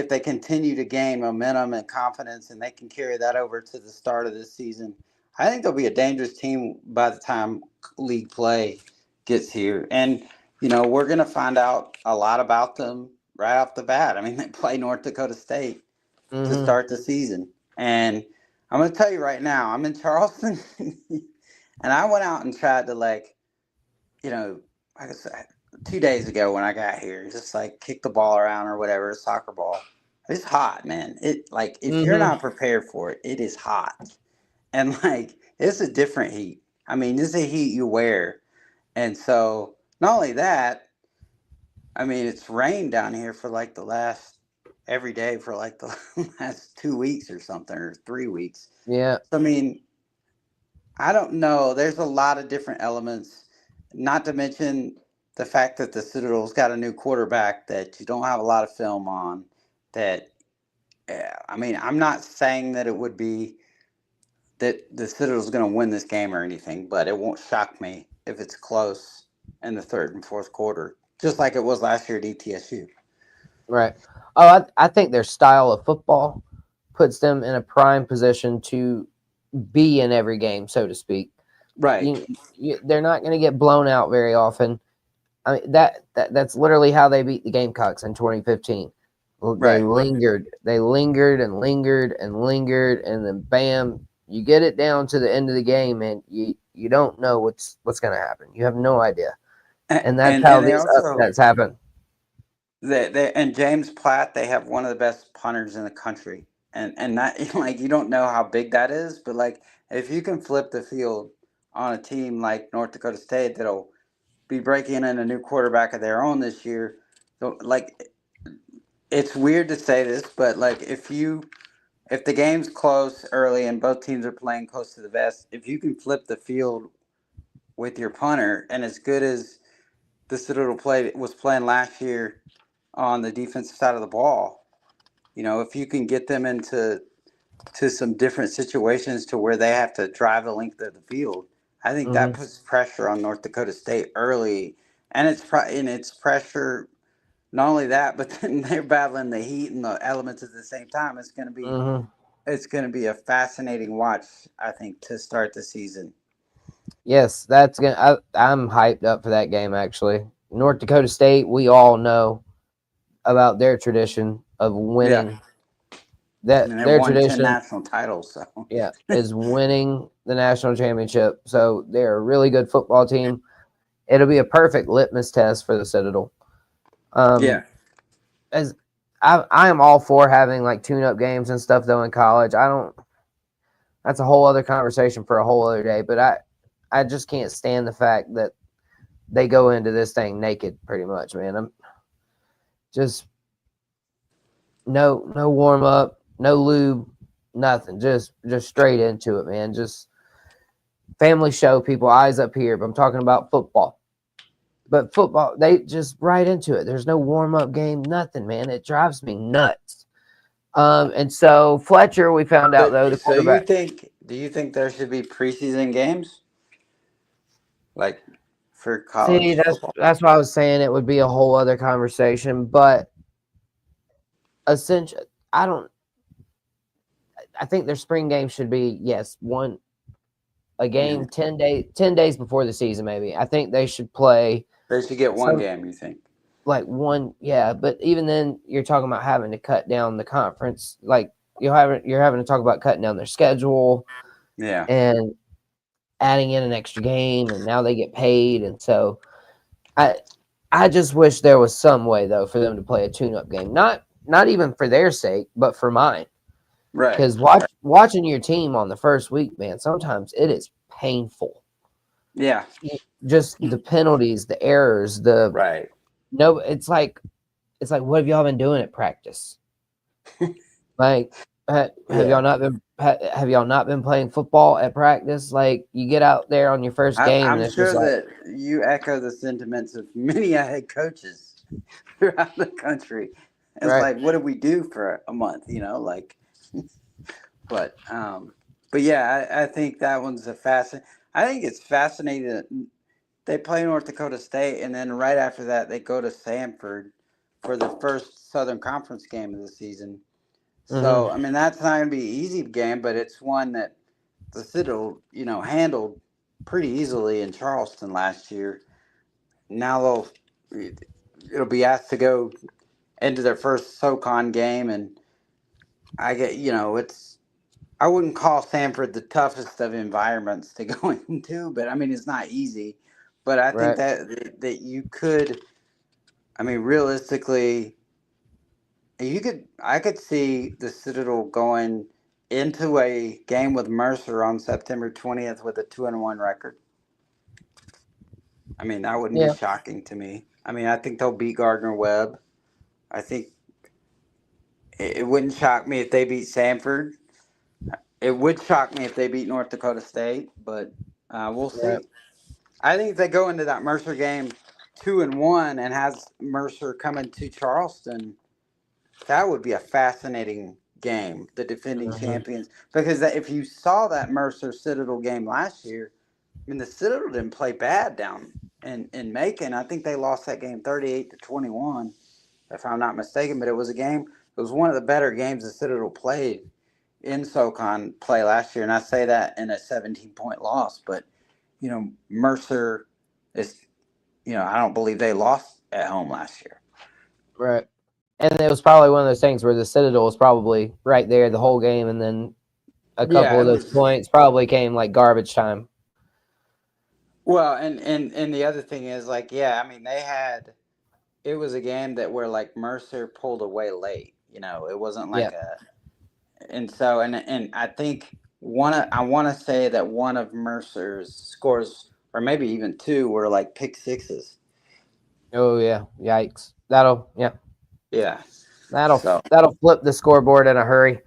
they continue to gain momentum and confidence, and they can carry that over to the start of this season, I think they'll be a dangerous team by the time league play gets here. And we're going to find out a lot about them right off the bat. I mean, they play North Dakota State to Mm-hmm. start the season, and I'm going to tell you right now, I'm in Charleston, and I went out and tried to you know, like I said, 2 days ago when I got here, just like kick the ball around or whatever, soccer ball. It's hot, man. It like if you're Mm-hmm. not prepared for it, it is hot, and it's a different heat. I mean, this is a heat you wear, and so not only that, I mean, it's rained down here for like the last every day for like the last 2 weeks or something or 3 weeks. Yeah. So I mean, I don't know. There's a lot of different elements, not to mention the fact that the Citadel's got a new quarterback that you don't have a lot of film on. That, I mean, I'm not saying that it would be that the Citadel's going to win this game or anything, but it won't shock me if it's close in the third and fourth quarter, just like it was last year at ETSU. Right. Oh, I think their style of football puts them in a prime position to be in every game, so to speak. Right, They're not going to get blown out very often. I mean that's literally how they beat the Gamecocks in 2015. They right. lingered and lingered and lingered, and then bam, you get it down to the end of the game, and you don't know what's going to happen. You have no idea, and that's how And they these also upsets happen. they and James Platt, they have one of the best punters in the country, and that you don't know how big that is, but if you can flip the field on a team like North Dakota State that'll be breaking in a new quarterback of their own this year, like it's weird to say this, but if the game's close early and both teams are playing close to the vest, if you can flip the field with your punter and as good as the Citadel was playing last year on the defensive side of the ball. If you can get them into some different situations to where they have to drive the length of the field, I think that Hmm. puts pressure on North Dakota State early, and it's pressure. Not only that, but then they're battling the heat and the elements at the same time. Hmm. It's going to be a fascinating watch, I think, to start the season. Yes, that's gonna. I'm hyped up for that game. Actually, North Dakota State. We all know about their tradition of Yeah, winning. I That mean they've their won 10 tradition, national titles, so yeah, is winning the national championship. So they're a really good football team. It'll be a perfect litmus test for the Citadel. yeah. Um, as I am all for having like tune-up games and stuff though in college. I don't. That's a whole other conversation for a whole other day. But I just can't stand the fact that they go into this thing naked, pretty much, man. I'm just no warm up, no lube, nothing. Just straight into it, man. Just family show, people eyes up here. But I'm talking about football. But football, they just right into it. There's no warm up game, nothing, man. It drives me nuts. And so Fletcher, we found out though the So you quarterback. think? Do you think there should be preseason games like for See, college that's football? that's why I was saying it would be a whole other conversation. But essentially, I don't. I think their spring game should be yes, one a Yeah. game 10 days before the season. Maybe I think they should play They should get one some game. You think? like one. Yeah, but even then, you're talking about having to cut down the conference. Like you're having to talk about cutting down their schedule Yeah. and adding in an extra game, and now they get paid, and so I I just wish there was some way though for them to play a tune-up game. not even for their sake, but for mine. Right. Because watching your team on the first week, man, sometimes it is painful. Yeah. Just the penalties, the errors, the Right. no. It's like what have y'all been doing at practice? Like, have Yeah. y'all not been playing football at practice? Like, you get out there on your first game, and I'm it's just sure like, that you echo the sentiments of many head coaches throughout the country. It's right, like, what do we do for a month? You know, like, but but yeah, I think that one's a fascinating. I think it's fascinating that they play North Dakota State, and then right after that, they go to Samford for the first Southern Conference game of the season. So, mm-hmm, I mean, that's not going to be an easy game, but it's one that the Citadel, handled pretty easily in Charleston last year. Now it'll be asked to go into their first SoCon game, and it's I wouldn't call Sanford the toughest of environments to go into, but I mean it's not easy. But I think right, that you could, I mean, realistically, I could see the Citadel going into a game with Mercer on September 20th with a 2-1 record. I mean, that wouldn't be yeah, shocking to me. I mean, I think they'll beat Gardner Webb. I think it wouldn't shock me if they beat Sanford. It would shock me if they beat North Dakota State, but we'll right, see. I think if they go into that Mercer game 2-1 and has Mercer coming to Charleston, that would be a fascinating game. The defending mm-hmm, champions, because if you saw that Mercer Citadel game last year, I mean the Citadel didn't play bad down in Macon. I think they lost that game 38-21, if I'm not mistaken. But it was a game. It was one of the better games the Citadel played in SoCon play last year, and I say that in a 17-point loss. But Mercer is, I don't believe they lost at home last year. right. And it was probably one of those things where the Citadel was probably right there the whole game, and then a couple Yeah, of it those was. points probably came like garbage time. Well, and the other thing is like, yeah, I mean, it was a game that where like Mercer pulled away late. It wasn't Yeah. like and so and I think I want to say that one of Mercer's scores, or maybe even two, were like pick sixes. Oh yeah. Yikes. Yeah. Yeah. That'll So that'll flip the scoreboard in a hurry.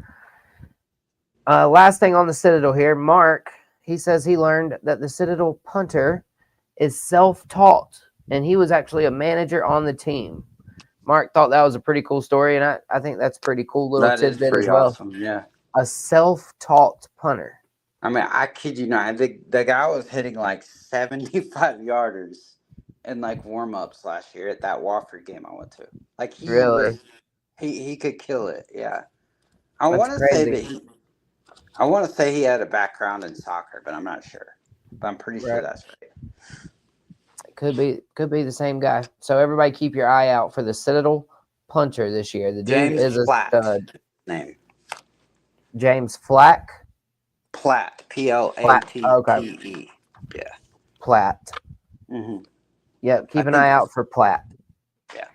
Last thing on the Citadel here, Mark. He says he learned that the Citadel punter is self-taught, and he was actually a manager on the team. Mark thought that was a pretty cool story, and I think that's a pretty cool little that is tidbit as pretty well. awesome. Yeah. A self-taught punter. I mean, I kid you not. The guy was hitting like 75 yarders in like warm ups last year at that Wofford game I went to. Like Really? he could kill it. Yeah. I That's want to say crazy. that I want to say he had a background in soccer, but I'm not sure. But I'm pretty sure Right. that's right. Could be the same guy. So everybody keep your eye out for the Citadel punter this year. The dude James is a Platt stud. name. James Flack. Platt. Platt. Okay. Platte. Yeah. Platt. Hmm. Yep. I Keep an think eye that's out for Platt. yeah.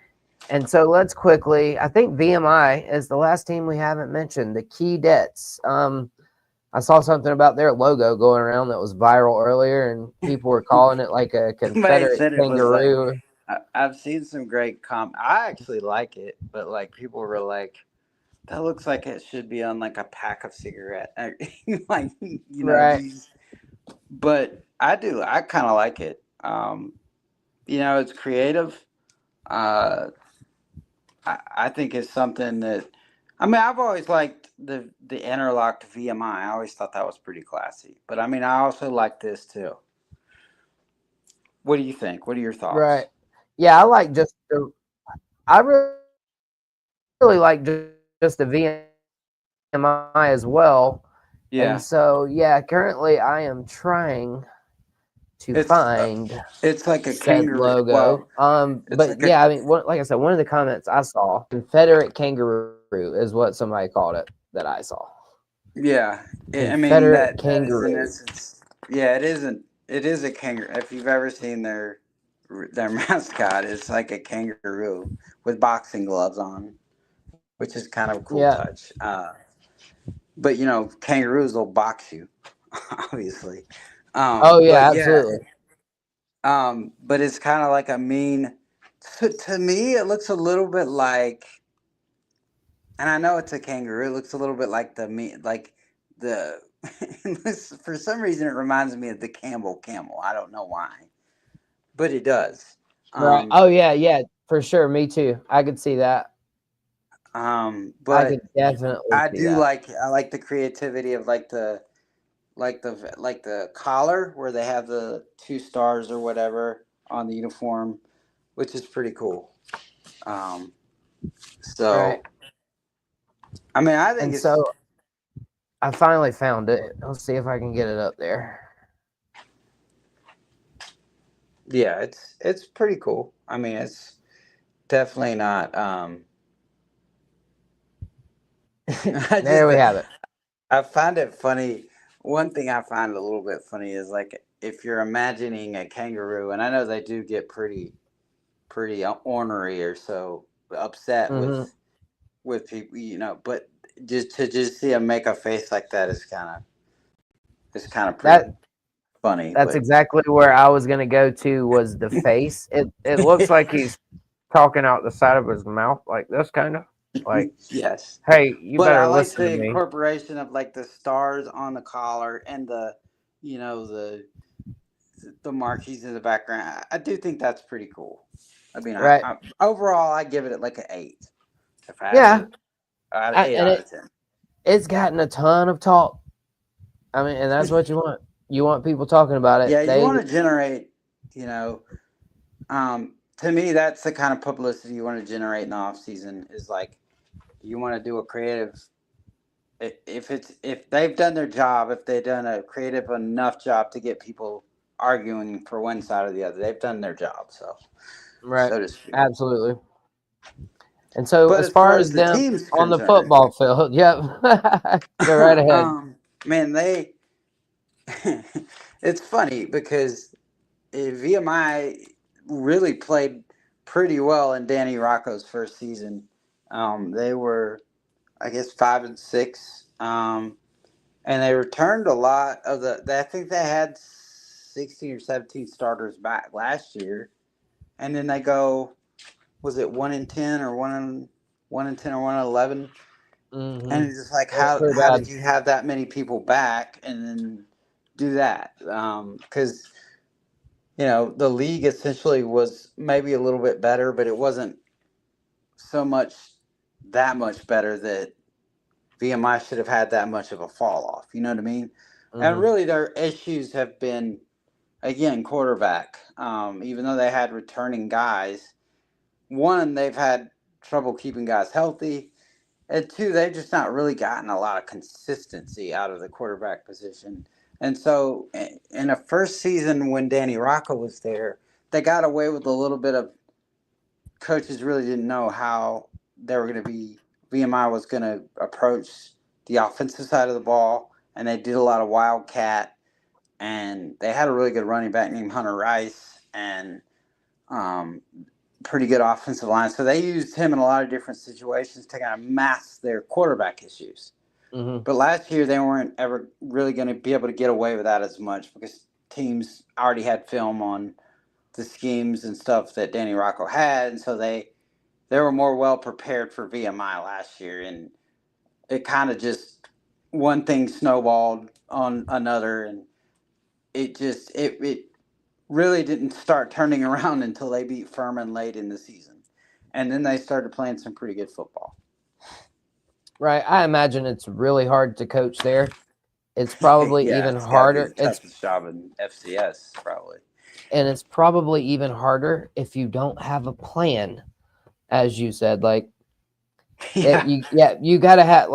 And so let's quickly. I think VMI is the last team we haven't mentioned. The Keydets. I saw something about their logo going around that was viral earlier, and people were calling it like a Somebody Confederate said it was like kangaroo. I've seen some great I actually like it, but like people were like, that looks like it should be on like a pack of cigarette, like Right. these. But I do. I kind of like it. It's creative. Uh, I think it's something that. I mean, I've always liked the interlocked VMI. I always thought that was pretty classy. But I mean, I also like this too. What do you think? What are your Right. thoughts? Yeah, I like just the. I really like just the VMI as well. And Yeah, so, yeah, currently I am trying to it's find it's like a said kangaroo. logo. Well, it's But like a yeah, I mean, like I said, one of the comments I saw, Confederate kangaroo is what somebody called it that I saw. yeah. I mean Confederate that is in kangaroo. essence. Yeah, it isn't. It is a kangaroo. If you've ever seen their mascot, it's like a kangaroo with boxing gloves on. which is kind of a cool Yeah. touch. But kangaroos will box you, obviously. Oh But yeah, yeah, absolutely. but it's kind of like a mean. To me, it looks a little bit like, and I know it's a kangaroo. It looks a little bit like the. For some reason, it reminds me of the Campbell camel. I don't know why, but it does. Right. Um, Oh yeah, yeah, for sure. Me too. I could see that. I could but definitely I see do that. like the creativity of like the collar where they have the two stars or whatever on the uniform, which is pretty cool. Um, Right. so I mean, I think And it's so I finally found it. Let's see if I can get it up there. yeah, it's pretty cool. I mean, it's definitely not. I There just we have it. I find it funny. One thing I find a little bit funny is like if you're imagining a kangaroo, and I know they do get pretty ornery or so upset Hmm. with people, but just see them make a face like that is kind of That pretty funny. that's But exactly where I was gonna go to was the face. It looks like he's talking out the side of his mouth like this kind of like, yes, hey, you but I better like listen to the me. incorporation of like the stars on the collar and you know the marquees in the background. I do think that's pretty cool. I mean, Right. overall I give it like an 8 if I had Yeah. to out of 8 And out of 10. it's gotten a ton of talk. I mean, and that's what you want. You want people talking about it. Yeah, you They want to generate, you know, to me, that's the kind of publicity you want to generate in the off season. Is like you want to do a creative. If they've done their job, if they've done a creative enough job to get people arguing for one side or the other, they've done their job. right. So to speak. Absolutely. And so But as as far far as as the them team's on the concerned, football field, yep. Go right ahead. man, it's funny because VMI really played pretty well in Danny Rocco's first season. They were, I guess, 5-6, and they returned a lot of I think they had 16 or 17 starters back last year, and then they go, was it 1-10 or 1-10 or 1-11? And Hmm. it's just like, That's pretty how bad. did you have that many people back and then do that? Because the league essentially was maybe a little bit better, but it wasn't so much that much better that VMI should have had that much of a fall off. You know what I mean? And Hmm. really, their issues have been, again, quarterback. Even though they had returning guys, one, they've had trouble keeping guys healthy. And two, they've just not really gotten a lot of consistency out of the quarterback position. And so, in the first season when Danny Rocco was there, they got away with a little bit of coaches really didn't know how they were going to be. VMI was going to approach the offensive side of the ball, and they did a lot of wildcat. And they had a really good running back named Hunter Rice, and um, pretty good offensive line. So they used him in a lot of different situations to kind of mask their quarterback issues. Hmm. But last year they weren't ever really going to be able to get away with that as much because teams already had film on the schemes and stuff that Danny Rocco had, and so they were more well prepared for VMI last year, and it kind of just one thing snowballed on another, and it really didn't start turning around until they beat Furman late in the season, and then they started playing some pretty good football. Right. I imagine it's really hard to coach there. It's probably Yeah, even it's got to be harder. the toughest job in FCS, probably. It's probably even harder if you don't have a plan, as you said. Like it, Yeah, you gotta have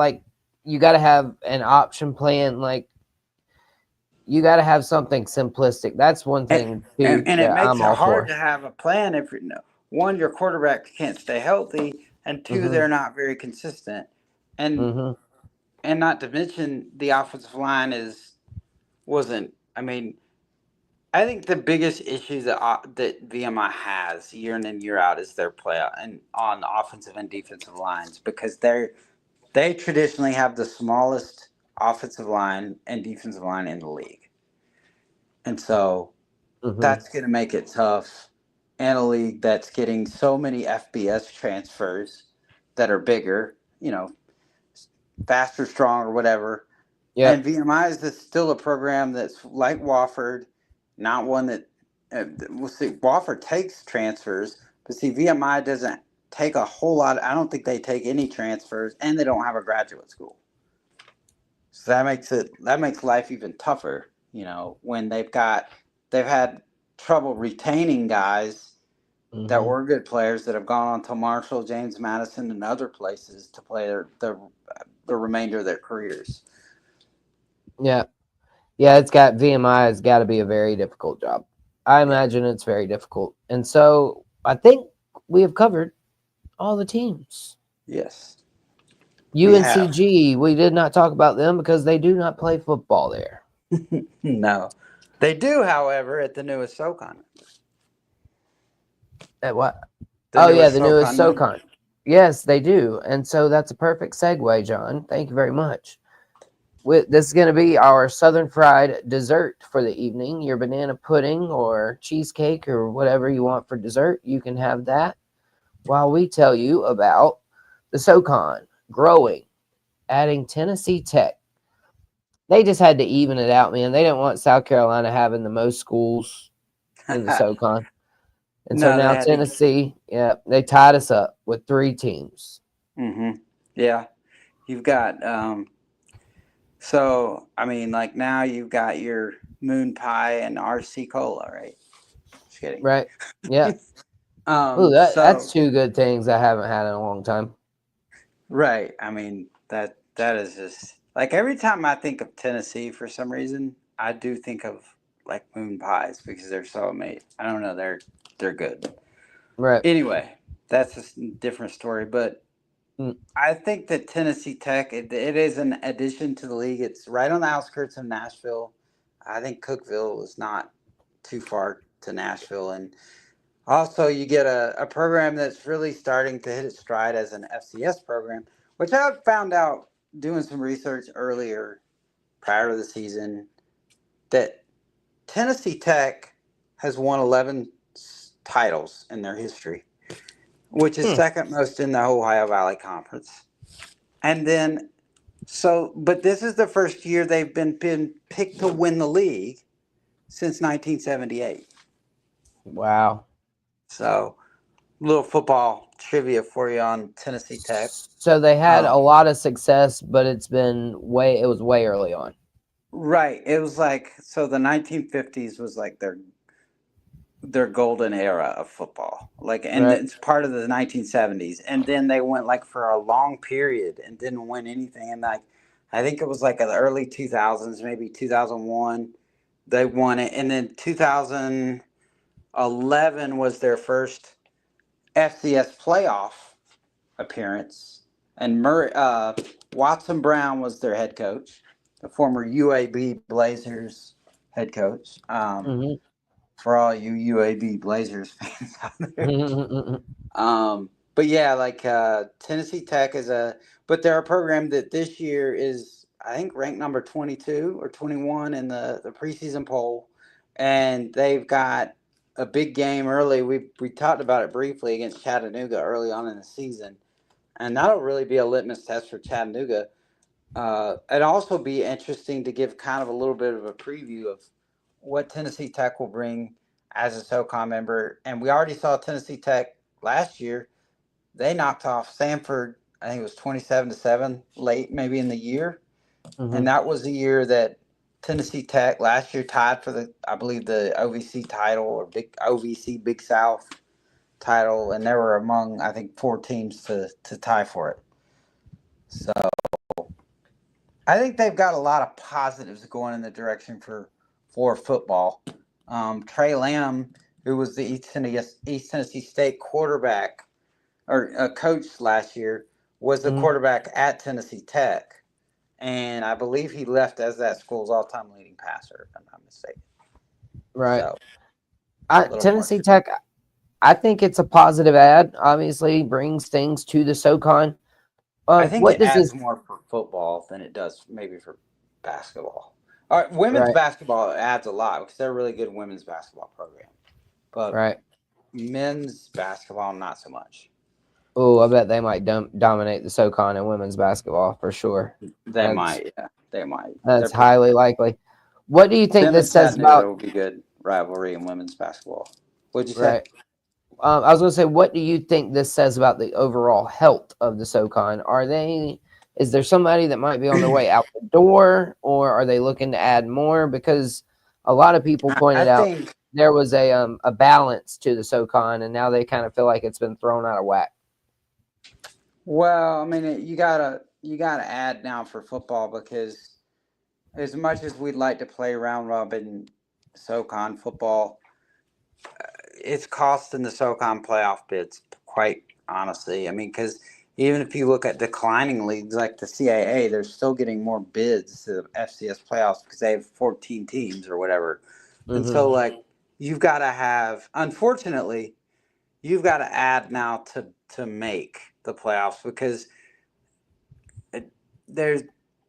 you gotta have an option plan. Like you gotta have something simplistic. That's one and, thing and too and it that makes I'm it all hard for. to have a plan if one, your quarterback can't stay healthy, and two, Hmm. they're not very consistent, and Hmm. not to mention the offensive line wasn't. I mean, I think the biggest issue that VMI has year in and year out is their play and on offensive and defensive lines because they traditionally have the smallest offensive line and defensive line in the league, and so Hmm. that's going to make it tough in a league that's getting so many FBS transfers that are bigger, faster, stronger, whatever. And Yep. VMI is still a program that's like Wofford, not one that we'll see. Wofford takes transfers, but see, VMI doesn't take a whole lot. I don't think they take any transfers, and they don't have a graduate school. So that makes life even tougher. When they've had trouble retaining guys that Hmm. were good players that have gone on to Marshall, James Madison, and other places to play the remainder of their careers. Yeah. Yeah. It's got VMI has got to be a very difficult job. I Yeah. imagine it's very difficult. And so I think we have covered all the teams. Yes, we have. UNCG, we did not talk about them because they do not play football there. No, they do, however, at the newest SoCon. At what? The Oh yeah, newest the newest SoCon SoCon. members. Yes, they do. And so that's a perfect segue, John. Thank you very much. This is going to be our Southern Fried dessert for the evening. Your banana pudding or cheesecake or whatever you want for dessert, you can have that while we tell you about the SoCon growing, adding Tennessee Tech. They just had to even it out, man. They didn't want South Carolina having the most schools in the SoCon. And so No, they now had to. Tennessee, yeah, they tied us up with 3 teams. Mm-hmm. Yeah, you've got. So I mean, like now you've got your Moon Pie and RC Cola, right? Just kidding. Right? Yeah. Ooh, that's So two good things I haven't had in a long time. right. I mean that is just like every time I think of Tennessee for some reason, I do think of like moon pies because they're so amazing. I don't know, they're good. Right. Anyway, that's a different story. But Mm. I think that Tennessee Tech, it is an addition to the league. It's right on the outskirts of Nashville. I think Cookeville is not too far to Nashville. And also, you get a program that's really starting to hit its stride as an FCS program, which I found out doing some research earlier prior to the season that Tennessee Tech has won 11 titles in their history, which is Hmm. second most in the Ohio Valley Conference. And then, but this is the first year they've been picked to win the league since 1978. Wow. So, little football trivia for you on Tennessee Tech. So they had a Um, lot of success, but it was way early on. right. It was like so the 1950s was like their golden era of football. Like, and Right. it's part of the 1970s, and then they went like for a long period and didn't win anything. And like, I think it was like in the early 2000s, maybe 2001, they won it, and then 2011 was their first FCS playoff appearance, and Watson Brown was their head coach, the former UAB Blazers head coach. Hmm. For all you UAB Blazers fans out there. Hmm. But yeah, like Tennessee Tech but they're a program that this year is, I think, ranked number 22 or 21 in the preseason poll. And they've got a big game early. We talked about it briefly against Chattanooga early on in the season. And that'll really be a litmus test for Chattanooga. It'd also be interesting to give kind of a little bit of a preview of what Tennessee Tech will bring as a SoCon member. And we already saw Tennessee Tech last year. They knocked off Samford, I think it was 27-7 late, maybe in the year. Hmm. And that was the year that Tennessee Tech last year tied for I believe the OVC title or Big OVC Big South title. And they were among, I think, 4 teams to tie for it. So I think they've got a lot of positives going in the direction for football. Trey Lamb, who was the East Tennessee State quarterback or coach last year, was the Hmm. quarterback at Tennessee Tech, and I believe he left as that school's all-time leading passer, if I'm not mistaken. Right. So a little more. Tennessee Tech, I think it's a positive ad. Obviously, brings things to the SoCon. I think What it does this? adds more for football than it does maybe for basketball. All right, women's Right. basketball adds a lot because they're a really good women's basketball program, but Right. men's basketball not so much. Oh, I bet they might dominate the SoCon in women's basketball for sure. They That's might, yeah, they might. They're that's pretty highly good. likely. What do you think Them this and says about? Chattanooga will be good rivalry in women's basketball. What'd you say? Right. I was going to say, what do you think this says about the overall health of the SoCon? Is there somebody that might be on their way out the door, or are they looking to add more? Because a lot of people I pointed out think. there was a balance to the SoCon, and now they kind of feel like it's been thrown out of whack. Well, I mean, you gotta add now for football because as much as we'd like to play round robin SoCon football, it's costing the SoCon playoff bids quite honestly. I mean, because even if you look at declining leagues like the CAA, they're still getting more bids to the FCS playoffs because they have 14 teams or whatever. And so, Mm-hmm. like, you've got to have, unfortunately, you've got to add now to make the playoffs because there's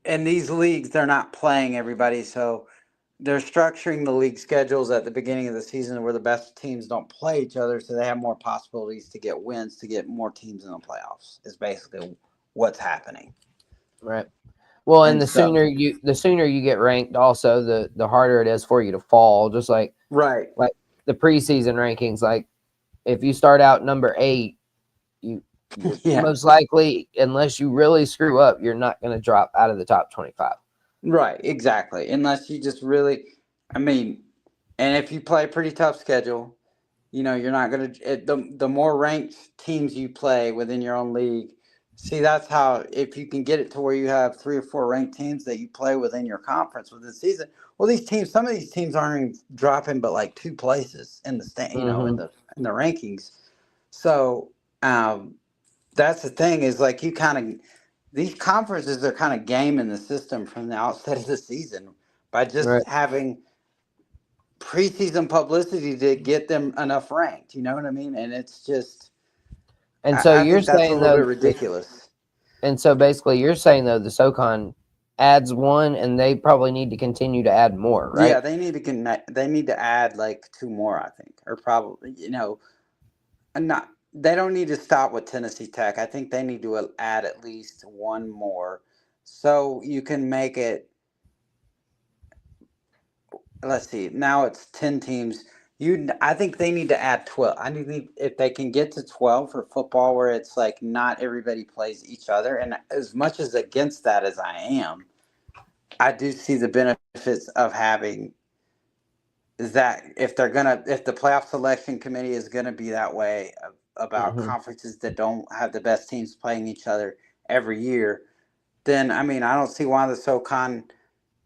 in these leagues they're not playing everybody, so they're structuring the league schedules at the beginning of the season where the best teams don't play each other, so they have more possibilities to get wins, to get more teams in the playoffs. Is basically what's happening. Right. Well, and And so, the sooner you get ranked, also the harder it is for you to fall. Just right, like the preseason rankings. Like if you start out number 8, you're yeah, most likely, unless you really screw up, you're not going to drop out of the top 25. right, exactly. Unless you just really, I mean, and if you play a pretty tough schedule, you're not going to the more ranked teams you play within your own league. See, that's how if you can get it to where you have 3 or 4 ranked teams that you play within your conference within the season. Well, some of these teams aren't even dropping but like 2 places in the Mm-hmm. in the rankings. So that's the thing is like you kind of these conferences are kind of gaming the system from the outset of the season by just Right. having preseason publicity to get them enough ranked. You know what I mean? And it's just, And so I you're think that's a saying little bit though, ridiculous. and so basically you're saying though the SoCon adds one, and they probably need to continue to add more, Yeah, right? they need to connect. They need to add like 2 more, I think, or probably, and not. They don't need to stop with Tennessee Tech. I think they need to add at least 1 more, so you can make it. Let's see. Now it's 10 teams. I think they need to add 12. I need if they can get to 12 for football, where it's like not everybody plays each other. And as much as against that as I am, I do see the benefits of having that. If the playoff selection committee is gonna be that way about Mm-hmm. conferences that don't have the best teams playing each other every year, then I mean I don't see why the SoCon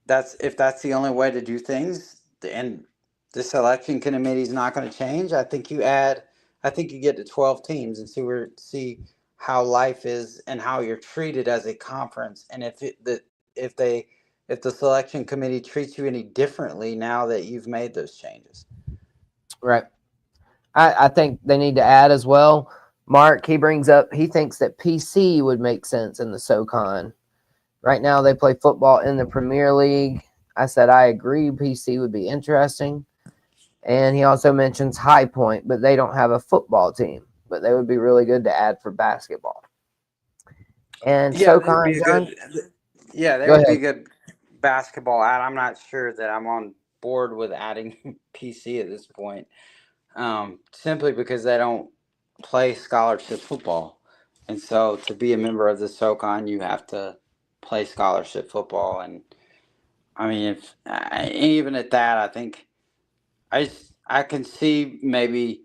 that's the only way to do things, and the selection committee is not going to change. I think you get to 12 teams and see how life is and how you're treated as a conference, and if the selection committee treats you any differently now that you've made those changes. Right. I think they need to add as well. Mark, he brings up, he thinks that PC would make sense in the SoCon. Right now, they play football in the Premier League. I said I agree. PC would be interesting. And he also mentions High Point, but they don't have a football team. But they would be really good to add for basketball. And Yeah, they'd SoCon, be a John, good. Yeah, they go would be a ahead. good basketball ad. I'm not sure that I'm on board with adding PC at this point. Simply because they don't play scholarship football. And so to be a member of the SoCon, you have to play scholarship football. And I mean, if even at that, I think I can see maybe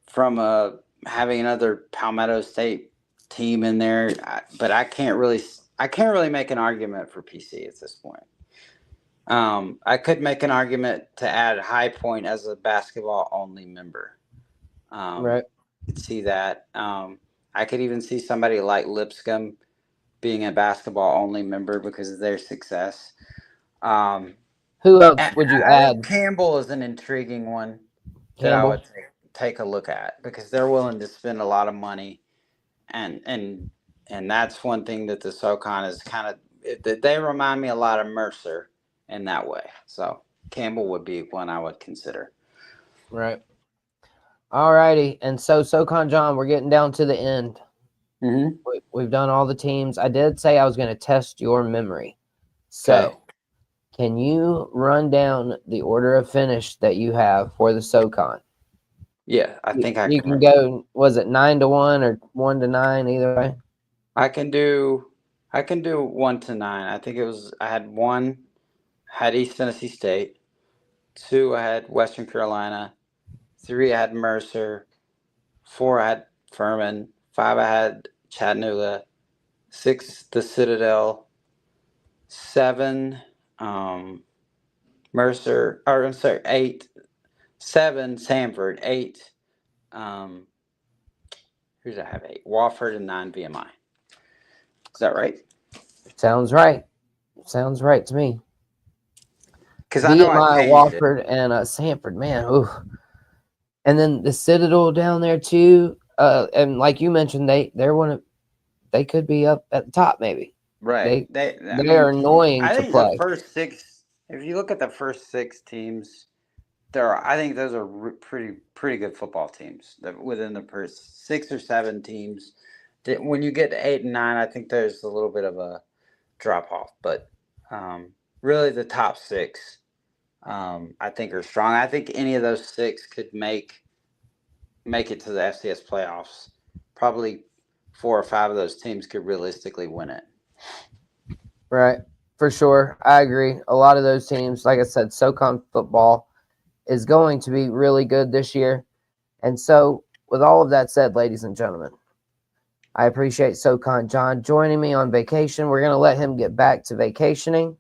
from having another Palmetto State team in there, but I can't really make an argument for PC at this point. I could make an argument to add High Point as a basketball only member. Right. Could see that. I could even see somebody like Lipscomb being a basketball only member because of their success. Um, Who else I would you I think add? Campbell is an intriguing one that I Campbell? would take a look at because they're willing to spend a lot of money, and that's one thing that the SoCon is kind of. They remind me a lot of Mercer in that way. So Campbell would be one I would consider. Right. All righty. And so, SoCon John, we're getting down to the end. Mm-hmm. We've done all the teams. I did say I was going to test your memory. So, Okay. can you run down the order of finish that you have for the SoCon? Yeah, I think I You can. can go, was it 9-1 or 1-9, either way? I can do. I can do 1 to 9. I think it was. I had one. Had East Tennessee State. 2, I had Western Carolina. 3, I had Mercer. 4, I had Furman. 5, I had Chattanooga. 6, the Citadel. 7, Mercer. Or I'm sorry, 8. 7, Sanford. 8, um, who did I have? 8, Wofford, and 9, VMI. Is that right? Sounds right. Sounds right to me. Because I know I VMI, changed it. Wofford, and Sanford, man. Ooh. And then the Citadel down there too. And like you mentioned, they could be up at the top maybe. Right. They I they are mean, annoying I to think the play. first 6. If you look at the first 6 teams, I think those are pretty good football teams. Within the first 6 or 7 teams, when you get to 8 and 9, I think there's a little bit of a drop off. But really, the top 6, I think, are strong. I think any of those 6 could make it to the FCS playoffs. Probably 4 or 5 of those teams could realistically win it. Right. For sure. I agree. A lot of those teams, like I said, SoCon football is going to be really good this year. And so, with all of that said, ladies and gentlemen, I appreciate SoCon John joining me on vacation. We're going to let him get back to vacationing.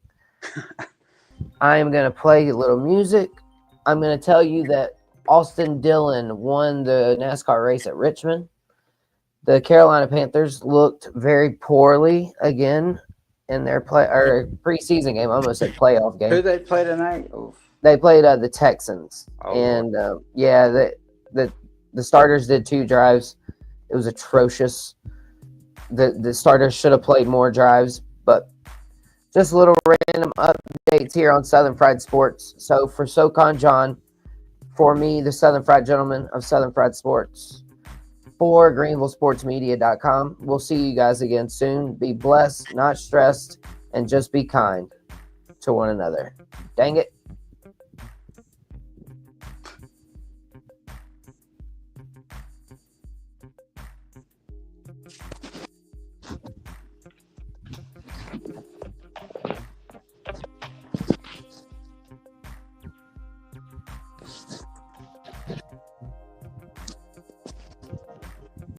I am going to play a little music. I'm going to tell you that Austin Dillon won the NASCAR race at Richmond. The Carolina Panthers looked very poorly again in their preseason game. I almost said playoff game. Who they play tonight? Oof. They played the Texans, Oh, and yeah, the starters did 2 drives. It was atrocious. The starters should have played more drives, but just little random updates here on Southern Fried Sports. So for SoCon John, for me, the Southern Fried Gentleman of Southern Fried Sports, for GreenvilleSportsMedia.com. We'll see you guys again soon. Be blessed, not stressed, and just be kind to one another. Dang it.